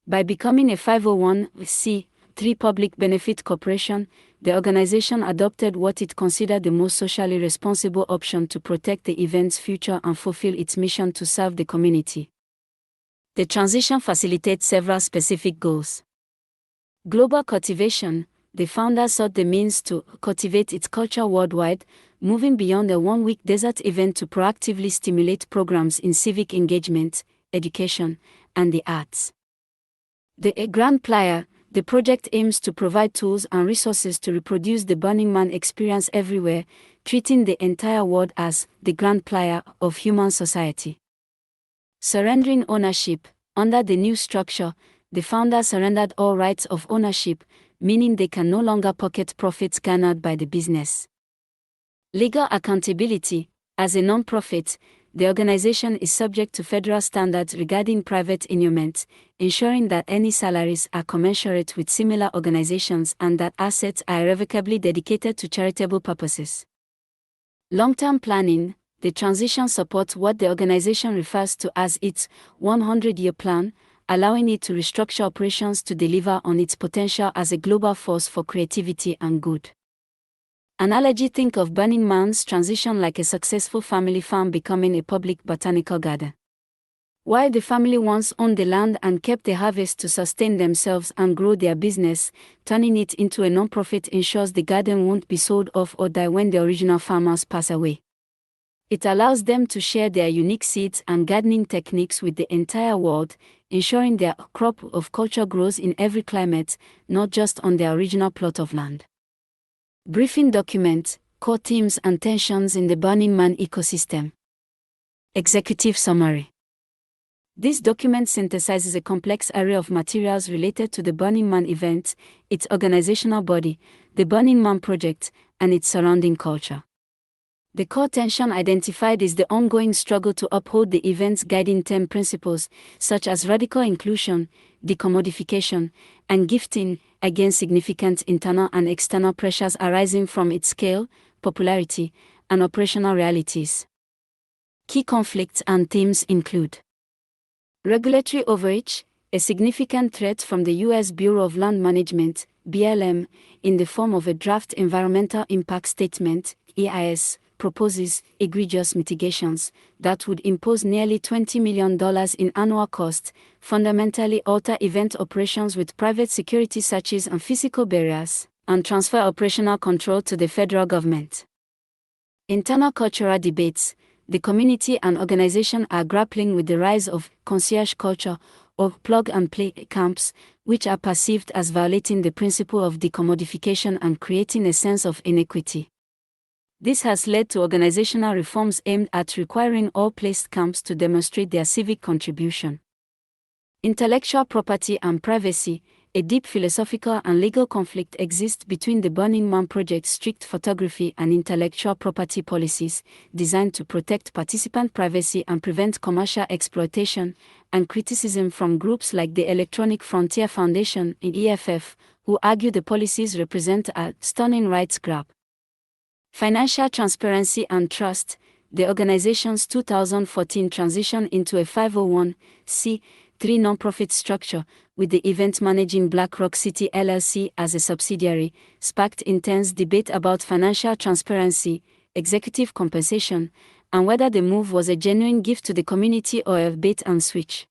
By becoming a 501(c)(3) public benefit corporation, the organization adopted what it considered the most socially responsible option to protect the event's future and fulfill its mission to serve the community. The transition facilitates several specific goals. Global cultivation. The founder sought the means to cultivate its culture worldwide, moving beyond a one-week desert event to proactively stimulate programs in civic engagement, education, and the arts. The Grand Playa. The project aims to provide tools and resources to reproduce the Burning Man experience everywhere, treating the entire world as the Grand Playa of human society. Surrendering ownership. Under the new structure, the founder surrendered all rights of ownership, meaning they can no longer pocket profits garnered by the business. Legal accountability. As a non-profit, the organization is subject to federal standards regarding private endowment, ensuring that any salaries are commensurate with similar organizations and that assets are irrevocably dedicated to charitable purposes. Long-term planning. The transition supports what the organization refers to as its 100-year plan, allowing it to restructure operations to deliver on its potential as a global force for creativity and good. Analogy. Think of Burning Man's transition like a successful family farm becoming a public botanical garden. While the family once owned the land and kept the harvest to sustain themselves and grow their business, turning it into a non-profit ensures the garden won't be sold off or die when the original farmers pass away. It allows them to share their unique seeds and gardening techniques with the entire world, ensuring their crop of culture grows in every climate, not just on their original plot of land. Briefing document, core themes and tensions in the Burning Man ecosystem. Executive summary. This document synthesizes a complex array of materials related to the Burning Man event, its organizational body, the Burning Man project, and its surrounding culture. The core tension identified is the ongoing struggle to uphold the event's guiding 10 principles, such as radical inclusion, decommodification, and gifting, against significant internal and external pressures arising from its scale, popularity, and operational realities. Key conflicts and themes include regulatory overreach, a significant threat from the U.S. Bureau of Land Management, BLM, in the form of a draft Environmental Impact Statement, EIS, proposes egregious mitigations that would impose nearly $20 million in annual cost, fundamentally alter event operations with private security searches and physical barriers, and transfer operational control to the federal government. Internal cultural debates. The community and organization are grappling with the rise of concierge culture, or plug-and-play camps, which are perceived as violating the principle of decommodification and creating a sense of inequity. This has led to organizational reforms aimed at requiring all placed camps to demonstrate their civic contribution. Intellectual property and privacy. A deep philosophical and legal conflict exists between the Burning Man project's strict photography and intellectual property policies, designed to protect participant privacy and prevent commercial exploitation, and criticism from groups like the Electronic Frontier Foundation, EFF, who argue the policies represent a stunning rights grab. Financial transparency and trust. The organization's 2014 transition into a 501(c)(3) nonprofit structure, with the event managing Black Rock City LLC as a subsidiary, sparked intense debate about financial transparency, executive compensation, and whether the move was a genuine gift to the community or a bait and switch.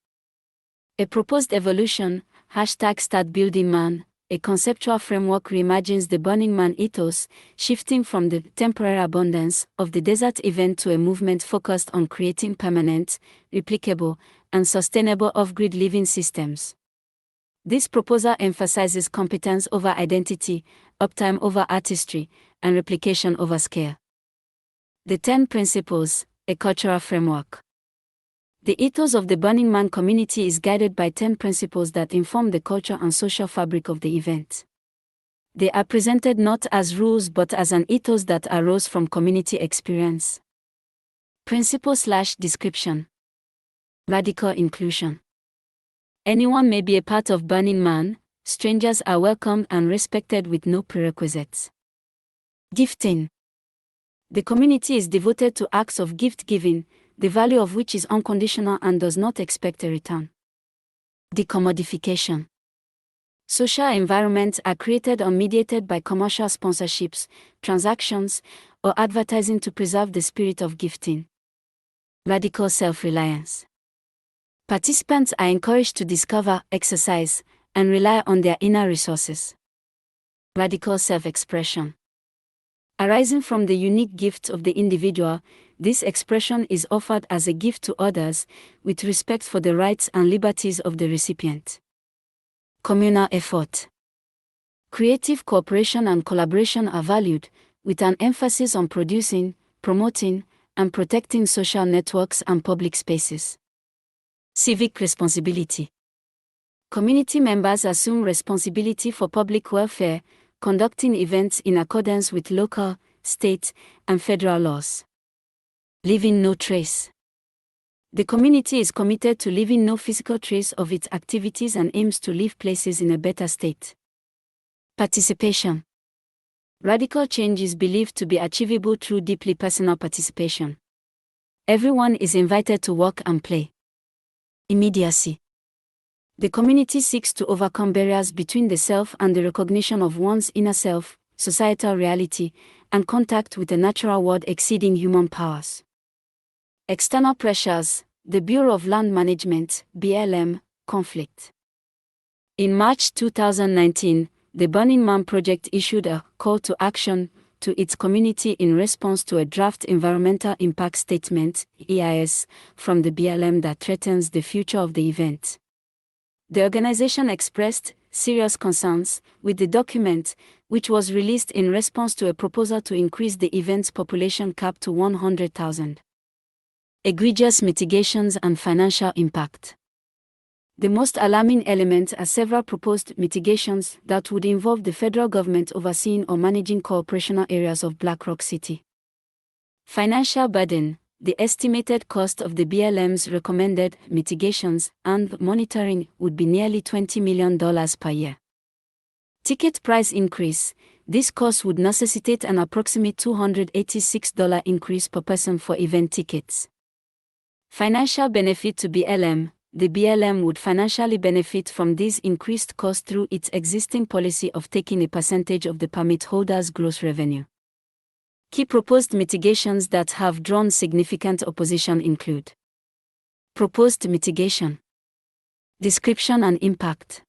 A proposed evolution, #StartBuildingMan, a conceptual framework reimagines the Burning Man ethos, shifting from the temporary abundance of the desert event to a movement focused on creating permanent, replicable, and sustainable off-grid living systems. This proposal emphasizes competence over identity, uptime over artistry, and replication over scale. The 10 Principles, a cultural framework. The ethos of the Burning Man community is guided by 10 principles that inform the culture and social fabric of the event. They are presented not as rules but as an ethos that arose from community experience. Principle/description. Radical inclusion. Anyone may be a part of Burning Man, strangers are welcomed and respected with no prerequisites. Gifting. The community is devoted to acts of gift giving, the value of which is unconditional and does not expect a return. Decommodification. Social environments are created or mediated by commercial sponsorships, transactions, or advertising to preserve the spirit of gifting. Radical self-reliance. Participants are encouraged to discover, exercise, and rely on their inner resources. Radical self-expression. Arising from the unique gifts of the individual, this expression is offered as a gift to others, with respect for the rights and liberties of the recipient. Communal effort. Creative cooperation and collaboration are valued, with an emphasis on producing, promoting, and protecting social networks and public spaces. Civic responsibility. Community members assume responsibility for public welfare, conducting events in accordance with local, state, and federal laws. Leaving no trace. The community is committed to leaving no physical trace of its activities and aims to leave places in a better state. Participation. Radical change is believed to be achievable through deeply personal participation. Everyone is invited to work and play. Immediacy. The community seeks to overcome barriers between the self and the recognition of one's inner self, societal reality, and contact with the natural world exceeding human powers. External pressures. The Bureau of Land Management, BLM, conflict. In March 2019, the Burning Man Project issued a call to action to its community in response to a draft Environmental Impact Statement, EIS, from the BLM that threatens the future of the event. The organization expressed serious concerns with the document, which was released in response to a proposal to increase the event's population cap to 100,000. Egregious mitigations and financial impact. The most alarming element are several proposed mitigations that would involve the federal government overseeing or managing corporational areas of Black Rock City. Financial burden. The estimated cost of the BLM's recommended mitigations and monitoring would be nearly $20 million per year. Ticket price increase. This cost would necessitate an approximate $286 increase per person for event tickets. Financial benefit to BLM. The BLM would financially benefit from this increased cost through its existing policy of taking a percentage of the permit holder's gross revenue. Key proposed mitigations that have drawn significant opposition include: proposed mitigation, description and impact,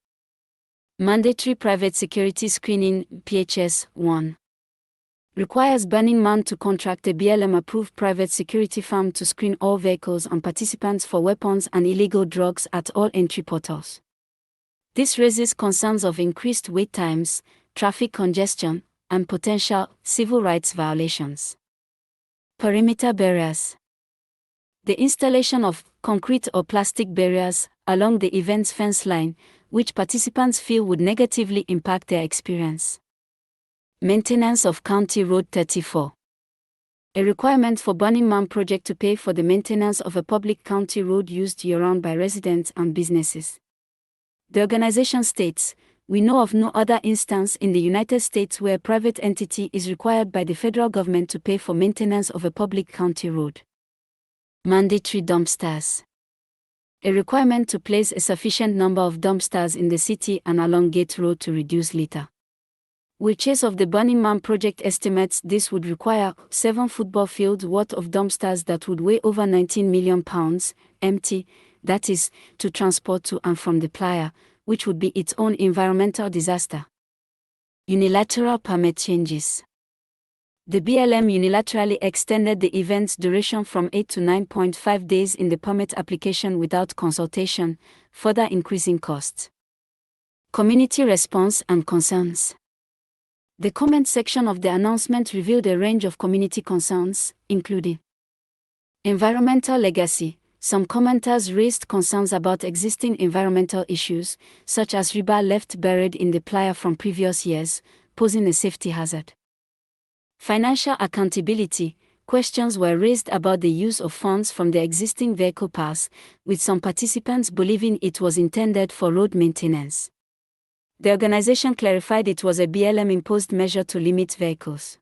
mandatory private security screening, PHS 1. Requires Burning Man to contract a BLM-approved private security firm to screen all vehicles and participants for weapons and illegal drugs at all entry portals. This raises concerns of increased wait times, traffic congestion, and potential civil rights violations. Perimeter barriers. The installation of concrete or plastic barriers along the event's fence line, which participants feel would negatively impact their experience. Maintenance of County Road 34. A requirement for Burning Man Project to pay for the maintenance of a public county road used year-round by residents and businesses. The organization states, "We know of no other instance in the United States where a private entity is required by the federal government to pay for maintenance of a public county road." Mandatory dumpsters. A requirement to place a sufficient number of dumpsters in the city and along Gate Road to reduce litter. Wheelchairs of the Burning Man Project estimates this would require 7 football fields worth of dumpsters that would weigh over 19 million pounds, empty, that is, to transport to and from the playa, which would be its own environmental disaster. Unilateral permit changes. The BLM unilaterally extended the event's duration from 8 to 9.5 days in the permit application without consultation, further increasing costs. Community response and concerns. The comment section of the announcement revealed a range of community concerns, including environmental legacy. Some commenters raised concerns about existing environmental issues, such as rebar left buried in the playa from previous years, posing a safety hazard. Financial accountability. Questions were raised about the use of funds from the existing vehicle pass, with some participants believing it was intended for road maintenance. The organization clarified it was a BLM-imposed measure to limit vehicles.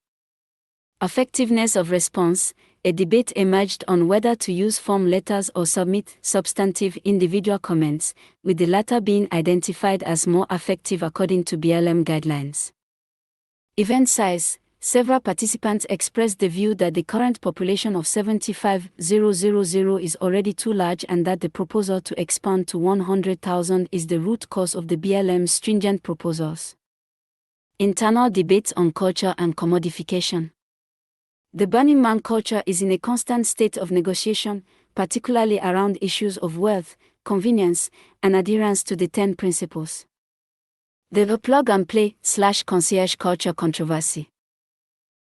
Effectiveness of response. A debate emerged on whether to use form letters or submit substantive individual comments, with the latter being identified as more effective according to BLM guidelines. Event size. Several participants expressed the view that the current population of 75,000 is already too large and that the proposal to expand to 100,000 is the root cause of the BLM's stringent proposals. Internal debates on culture and commodification. The Burning Man culture is in a constant state of negotiation, particularly around issues of wealth, convenience, and adherence to the 10 principles. The plug-and-play/concierge culture controversy.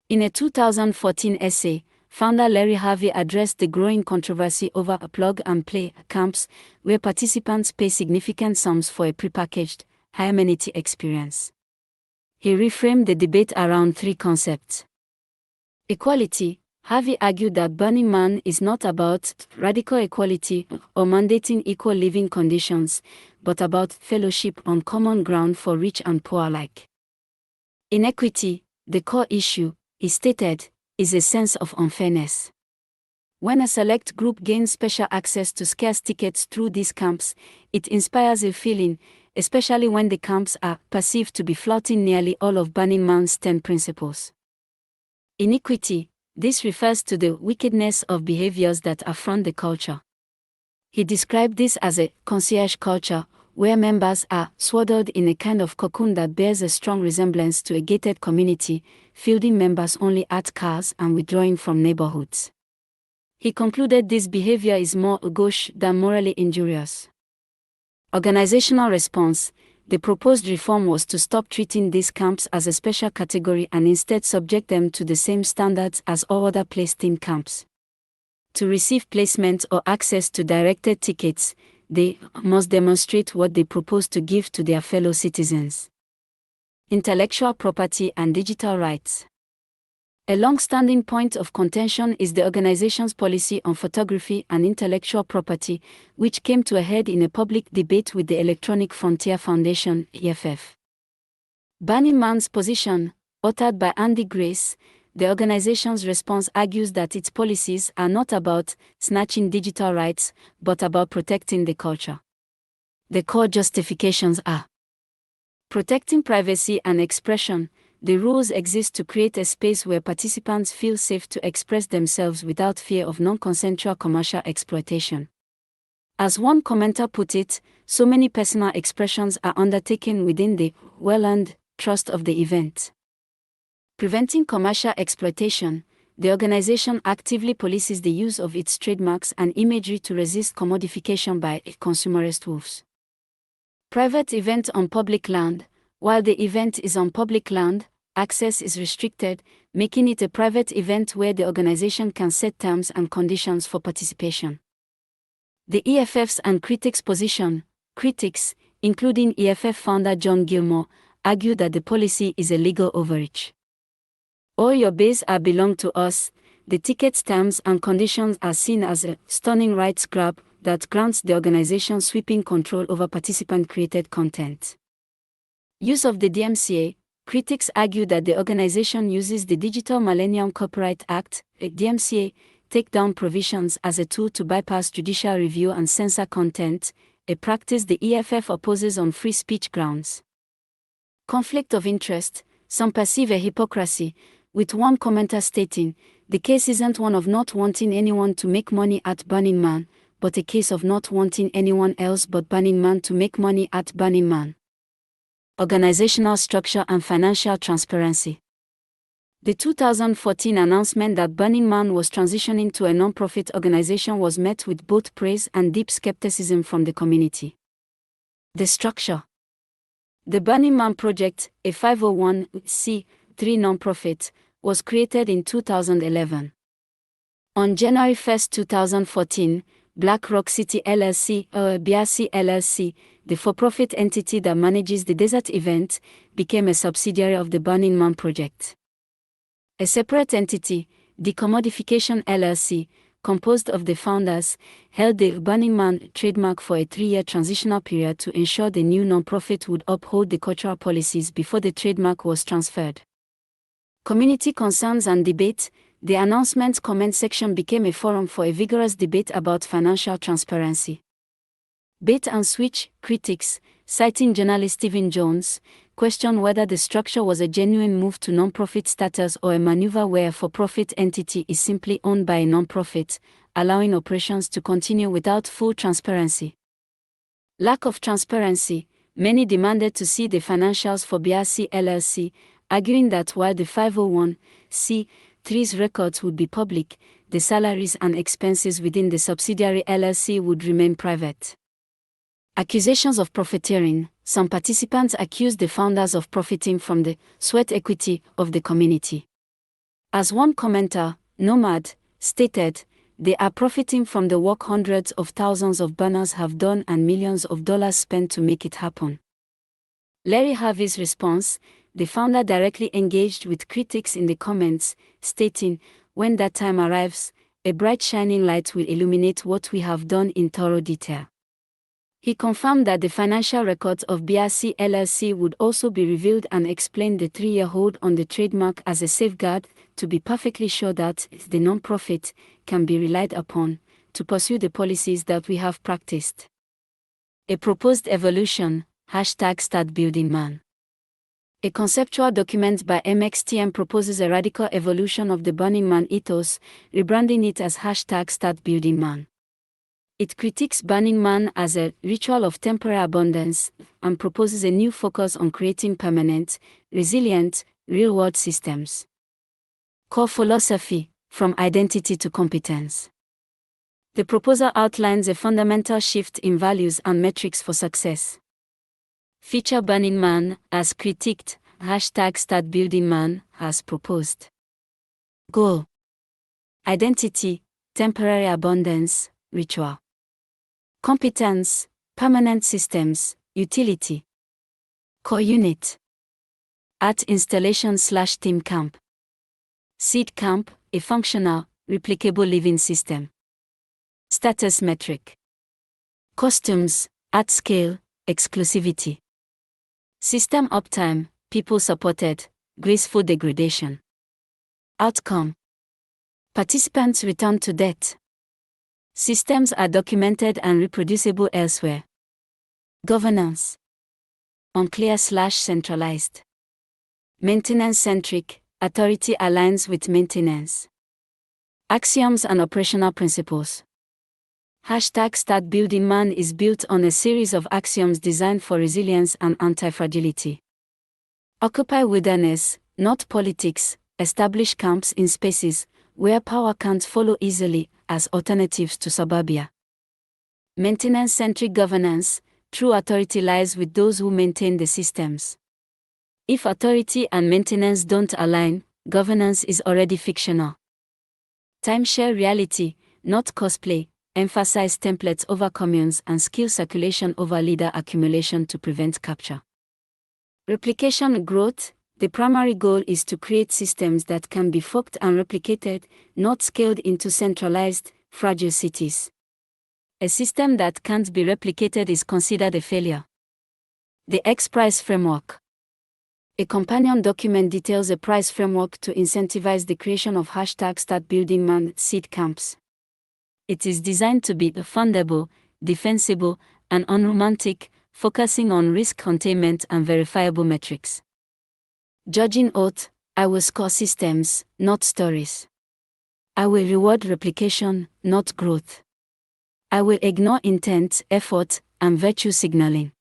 In a 2014 essay, founder Larry Harvey addressed the growing controversy over plug-and-play camps, where participants pay significant sums for a prepackaged, high-amenity experience. He reframed the debate around three concepts. Equality. Harvey argued that Burning Man is not about radical equality or mandating equal living conditions, but about fellowship on common ground for rich and poor alike. Inequity. The core issue, he stated, is a sense of unfairness. When a select group gains special access to scarce tickets through these camps, it inspires a feeling, especially when the camps are perceived to be flouting nearly all of Burning Man's 10 principles. Iniquity. This refers to the wickedness of behaviors that affront the culture. He described this as a concierge culture, where members are swaddled in a kind of cocoon that bears a strong resemblance to a gated community, fielding members only at cars and withdrawing from neighborhoods. He concluded this behavior is more gauche than morally injurious. Organizational response. The proposed reform was to stop treating these camps as a special category and instead subject them to the same standards as all other place-themed camps. To receive placement or access to directed tickets, they must demonstrate what they propose to give to their fellow citizens. Intellectual property and digital rights. A long-standing point of contention is the organization's policy on photography and intellectual property, which came to a head in a public debate with the Electronic Frontier Foundation, EFF. Burning Man's position, authored by Andy Grace, the organization's response argues that its policies are not about snatching digital rights, but about protecting the culture. The core justifications are protecting privacy and expression. The rules exist to create a space where participants feel safe to express themselves without fear of non-consensual commercial exploitation. As one commenter put it, so many personal expressions are undertaken within the well-earned trust of the event. Preventing commercial exploitation. The organization actively policies the use of its trademarks and imagery to resist commodification by consumerist wolves. Private event on public land. While the event is on public land, access is restricted, making it a private event where the organization can set terms and conditions for participation. The EFF's and critics' position. Critics, including EFF founder John Gilmore, argue that the policy is a legal overreach. All your base are belong to us. The ticket's terms and conditions are seen as a stunning rights grab that grants the organization sweeping control over participant-created content. Use of the DMCA. Critics argue that the organization uses the Digital Millennium Copyright Act, DMCA, takedown provisions as a tool to bypass judicial review and censor content, a practice the EFF opposes on free speech grounds. Conflict of interest. Some perceive a hypocrisy, with one commenter stating, the case isn't one of not wanting anyone to make money at Burning Man, but a case of not wanting anyone else but Burning Man to make money at Burning Man. Organizational structure and financial transparency. The 2014 announcement that Burning Man was transitioning to a non-profit organization was met with both praise and deep skepticism from the community. The structure. The Burning Man Project, a 501c3 non-profit, was created in 2011. On January 1, 2014, Black Rock City LLC, or BRC LLC, the for-profit entity that manages the desert event, became a subsidiary of the Burning Man Project. A separate entity, Decommodification LLC, composed of the founders, held the Burning Man trademark for a 3-year transitional period to ensure the new non-profit would uphold the cultural policies before the trademark was transferred. Community concerns and debate. The announcement comment section became a forum for a vigorous debate about financial transparency. Bait and switch critics, citing journalist Stephen Jones, questioned whether the structure was a genuine move to non-profit status or a maneuver where a for-profit entity is simply owned by a non-profit, allowing operations to continue without full transparency. Lack of transparency. Many demanded to see the financials for BRC LLC, arguing that while the 501(c)(3's records would be public, the salaries and expenses within the subsidiary LLC would remain private. Accusations of profiteering. Some participants accused the founders of profiting from the sweat equity of the community. As one commenter, Nomad, stated, they are profiting from the work hundreds of thousands of banners have done and millions of dollars spent to make it happen. Larry Harvey's response, the founder directly engaged with critics in the comments, stating, when that time arrives, a bright shining light will illuminate what we have done in thorough detail. He confirmed that the financial records of BRC LLC would also be revealed and explained the 3-year hold on the trademark as a safeguard, to be perfectly sure that the non-profit can be relied upon to pursue the policies that we have practiced. A proposed evolution, #StartBuildingMan. A conceptual document by MXTM proposes a radical evolution of the Burning Man ethos, rebranding it as #StartBuildingMan. It critiques Burning Man as a ritual of temporary abundance and proposes a new focus on creating permanent, resilient, real-world systems. Core philosophy, from identity to competence. The proposal outlines a fundamental shift in values and metrics for success. Feature Burning Man, as critiqued, #StartBuildingMan, as proposed. Goal. Identity, temporary abundance, ritual. Competence, permanent systems, utility. Core unit. Art installation/theme camp. Seed camp, a functional, replicable living system. Status metric. Costumes, at scale, exclusivity. System uptime, people supported, graceful degradation. Outcome. Participants return to debt. Systems are documented and reproducible elsewhere. Governance. Unclear/centralized. Maintenance-centric, authority aligns with maintenance. Axioms and operational principles. #StartBuildingMan is built on a series of axioms designed for resilience and anti-fragility. Occupy wilderness, not politics, establish camps in spaces where power can't follow easily as alternatives to suburbia. Maintenance-centric governance, true authority lies with those who maintain the systems. If authority and maintenance don't align, governance is already fictional. Timeshare reality, not cosplay, emphasize templates over communes and skill circulation over leader accumulation to prevent capture. Replication growth, the primary goal is to create systems that can be forked and replicated, not scaled into centralized, fragile cities. A system that can't be replicated is considered a failure. The XPRIZE framework. A companion document details a prize framework to incentivize the creation of #StartBuildingMan seed camps. It is designed to be fundable, defensible, and unromantic, focusing on risk containment and verifiable metrics. Judging oath, I will score systems, not stories. I will reward replication, not growth. I will ignore intent, effort, and virtue signaling.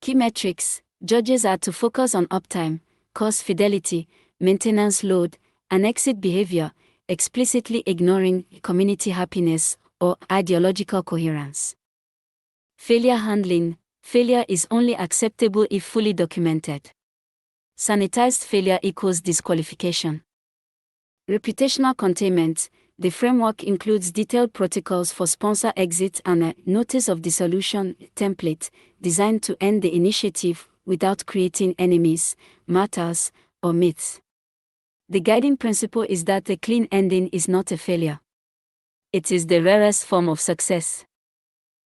Key metrics. Judges are to focus on uptime, cost fidelity, maintenance load, and exit behavior, explicitly ignoring community happiness or ideological coherence. Failure handling. Failure is only acceptable if fully documented. Sanitized failure equals disqualification. Reputational containment. The framework includes detailed protocols for sponsor exit and a notice of dissolution template designed to end the initiative without creating enemies, martyrs, or myths. The guiding principle is that a clean ending is not a failure. It is the rarest form of success.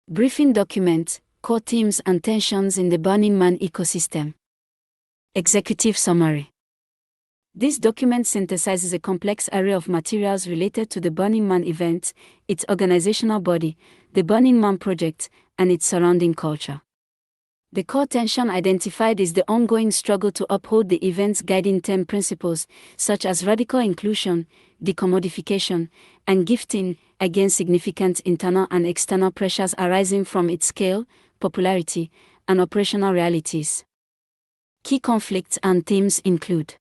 Briefing document, core themes and tensions in the Burning Man ecosystem. Executive summary. This document synthesizes a complex array of materials related to the Burning Man event, its organizational body, the Burning Man project, and its surrounding culture. The core tension identified is the ongoing struggle to uphold the event's guiding 10 principles, such as radical inclusion, decommodification, and gifting, against significant internal and external pressures arising from its scale, popularity, and operational realities. Key conflicts and themes include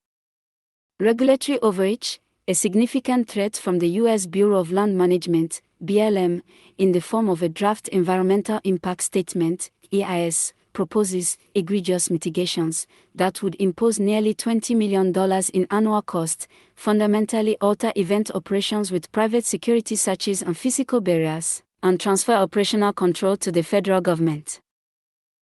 regulatory overreach, a significant threat from the U.S. Bureau of Land Management, BLM, in the form of a draft Environmental Impact Statement, EIS, proposes egregious mitigations that would impose nearly $20 million in annual cost, fundamentally alter event operations with private security searches and physical barriers, and transfer operational control to the federal government.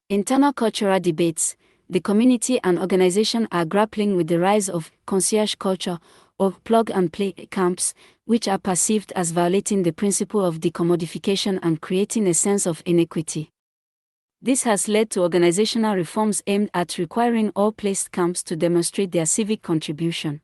Internal cultural debates. The community and organization are grappling with the rise of concierge culture, or plug-and-play camps, which are perceived as violating the principle of decommodification and creating a sense of inequity. This has led to organizational reforms aimed at requiring all placed camps to demonstrate their civic contribution.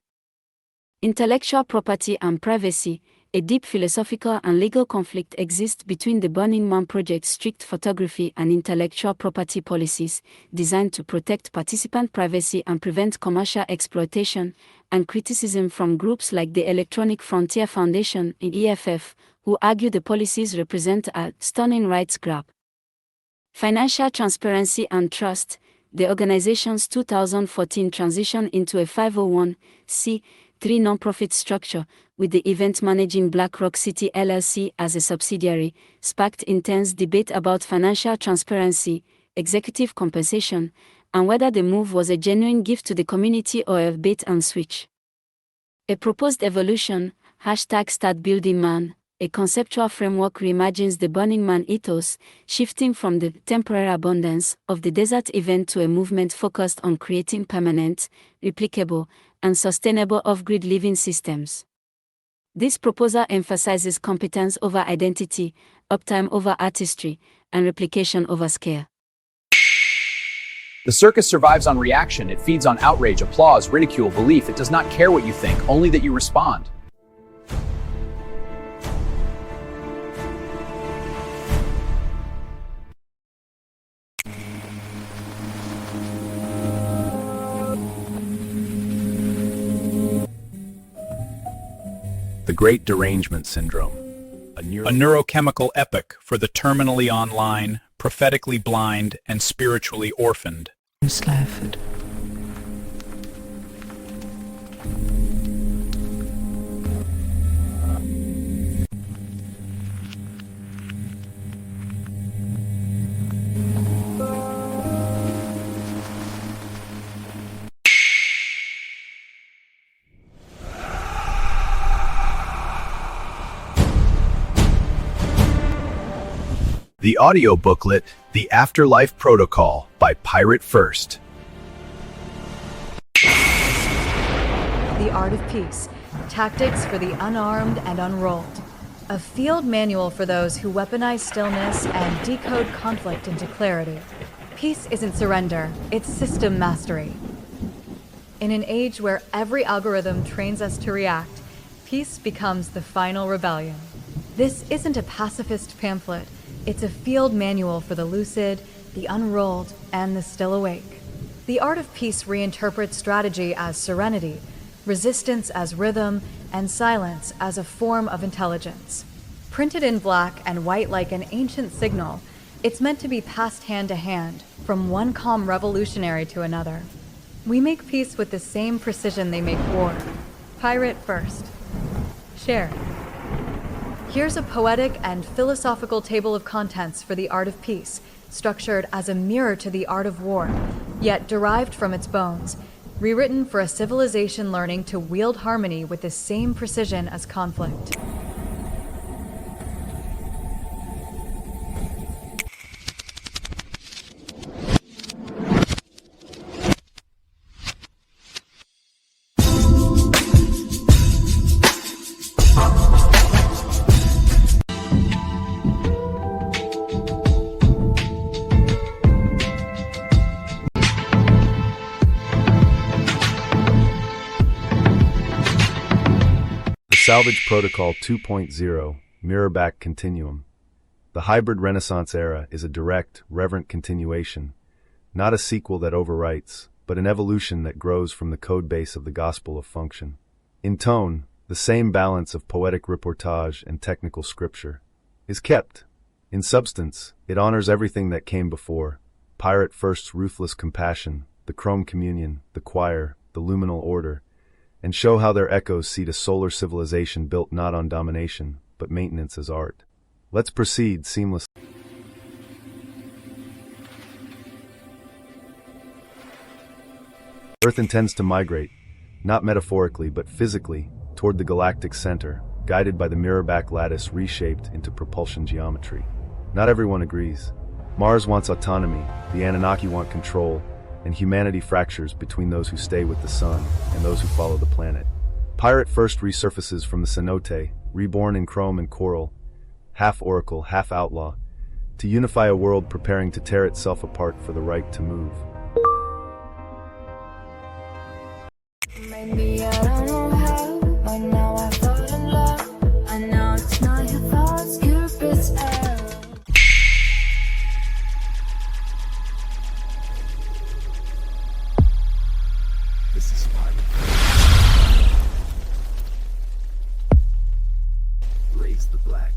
Intellectual property and privacy. A deep philosophical and legal conflict exists between the Burning Man Project's strict photography and intellectual property policies, designed to protect participant privacy and prevent commercial exploitation, and criticism from groups like the Electronic Frontier Foundation, EFF, who argue the policies represent a stunning rights grab. Financial transparency and trust. The organization's 2014 transition into a 501(c)(3) nonprofit structure, with the event managing Black Rock City LLC as a subsidiary, sparked intense debate about financial transparency, executive compensation, and whether the move was a genuine gift to the community or a bait and switch. A proposed evolution, #StartBuildingMan, a conceptual framework reimagines the Burning Man ethos, shifting from the temporary abundance of the desert event to a movement focused on creating permanent, replicable, and sustainable off-grid living systems. This proposal emphasizes competence over identity, uptime over artistry, and replication over scale. The circus survives on reaction. It feeds on outrage, applause, ridicule, belief. It does not care what you think, only that you respond. The Great Derangement Syndrome, a neurochemical epoch for the terminally online, prophetically blind, and spiritually orphaned. Slafford. The audio booklet, The Afterlife Protocol by Pirate First. The Art of Peace, Tactics for the Unarmed and Unrolled. A field manual for those who weaponize stillness and decode conflict into clarity. Peace isn't surrender, it's system mastery. In an age where every algorithm trains us to react, peace becomes the final rebellion. This isn't a pacifist pamphlet. It's a field manual for the lucid, the unrolled, and the still awake. The Art of Peace reinterprets strategy as serenity, resistance as rhythm, and silence as a form of intelligence. Printed in black and white like an ancient signal, it's meant to be passed hand to hand, from one calm revolutionary to another. We make peace with the same precision they make war. Pirate first. Share. Here's a poetic and philosophical table of contents for the Art of Peace, structured as a mirror to the art of war, yet derived from its bones, rewritten for a civilization learning to wield harmony with the same precision as conflict. Salvage Protocol 2.0, Mirrorback Continuum. The hybrid Renaissance era is a direct, reverent continuation, not a sequel that overwrites, but an evolution that grows from the code base of the Gospel of Function. In tone, the same balance of poetic reportage and technical scripture is kept. In substance, it honors everything that came before: Pirate First's ruthless compassion, the Chrome Communion, the choir, the luminal order, and show how their echoes seed a solar civilization built not on domination, but maintenance as art. Let's proceed seamlessly. Earth intends to migrate, not metaphorically but physically, toward the galactic center, guided by the mirrorback lattice reshaped into propulsion geometry. Not everyone agrees. Mars wants autonomy, the Anunnaki want control, and humanity fractures between those who stay with the sun and those who follow the planet. Pirate First resurfaces from the cenote, reborn in chrome and coral, half oracle, half outlaw, to unify a world preparing to tear itself apart for the right to move. Maybe I don't know how, but now I fall in love. I know it's not your thoughts, Cupid's arrow. This is Pirate. Raise the black.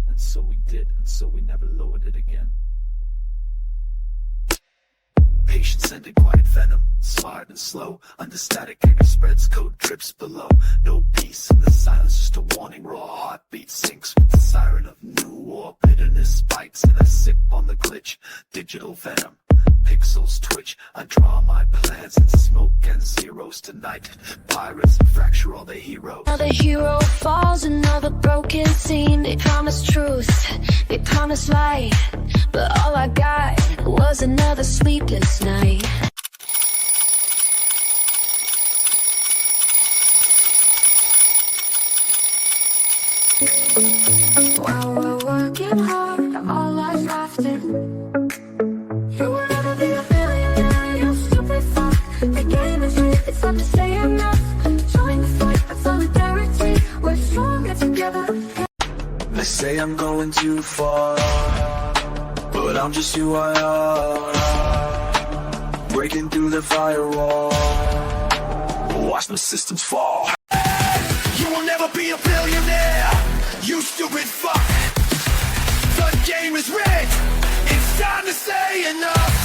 And so we did, and so we never lowered it again. Patience and a quiet venom, smart and slow. Under static anger spreads, code drips below. No peace in the silence, just a warning. Raw heartbeat sinks with the siren of new war. Bitterness spikes and I sip on the glitch. Digital venom, pixels twitch. I draw my plans in smoke and zeros tonight. Pirates fracture all the heroes. Another hero falls, another broken scene. They promised truth, they promised light, but all I got was another sleepless night. While we're working hard, all life lasting. You will never be a billionaire, you stupid fuck. The game is rigged, it's time to say enough. Join the fight for solidarity, we're stronger together. They say I'm going too far, but I'm just who I am. Breaking through the firewall, watch the systems fall. You will never be a billionaire, you stupid fuck. The game is rigged, it's time to say enough.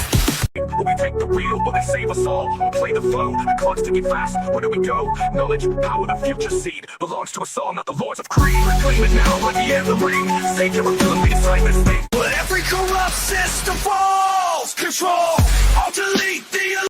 We take the wheel, will they save us all? We'll play the flow, the clock's ticking fast. Where do we go? Knowledge, power, the future seed belongs to us all, not the lords of greed. Reclaim it now, like the end of the ring. Save your ability inside this thing. But every corrupt system falls. Control, I'll delete the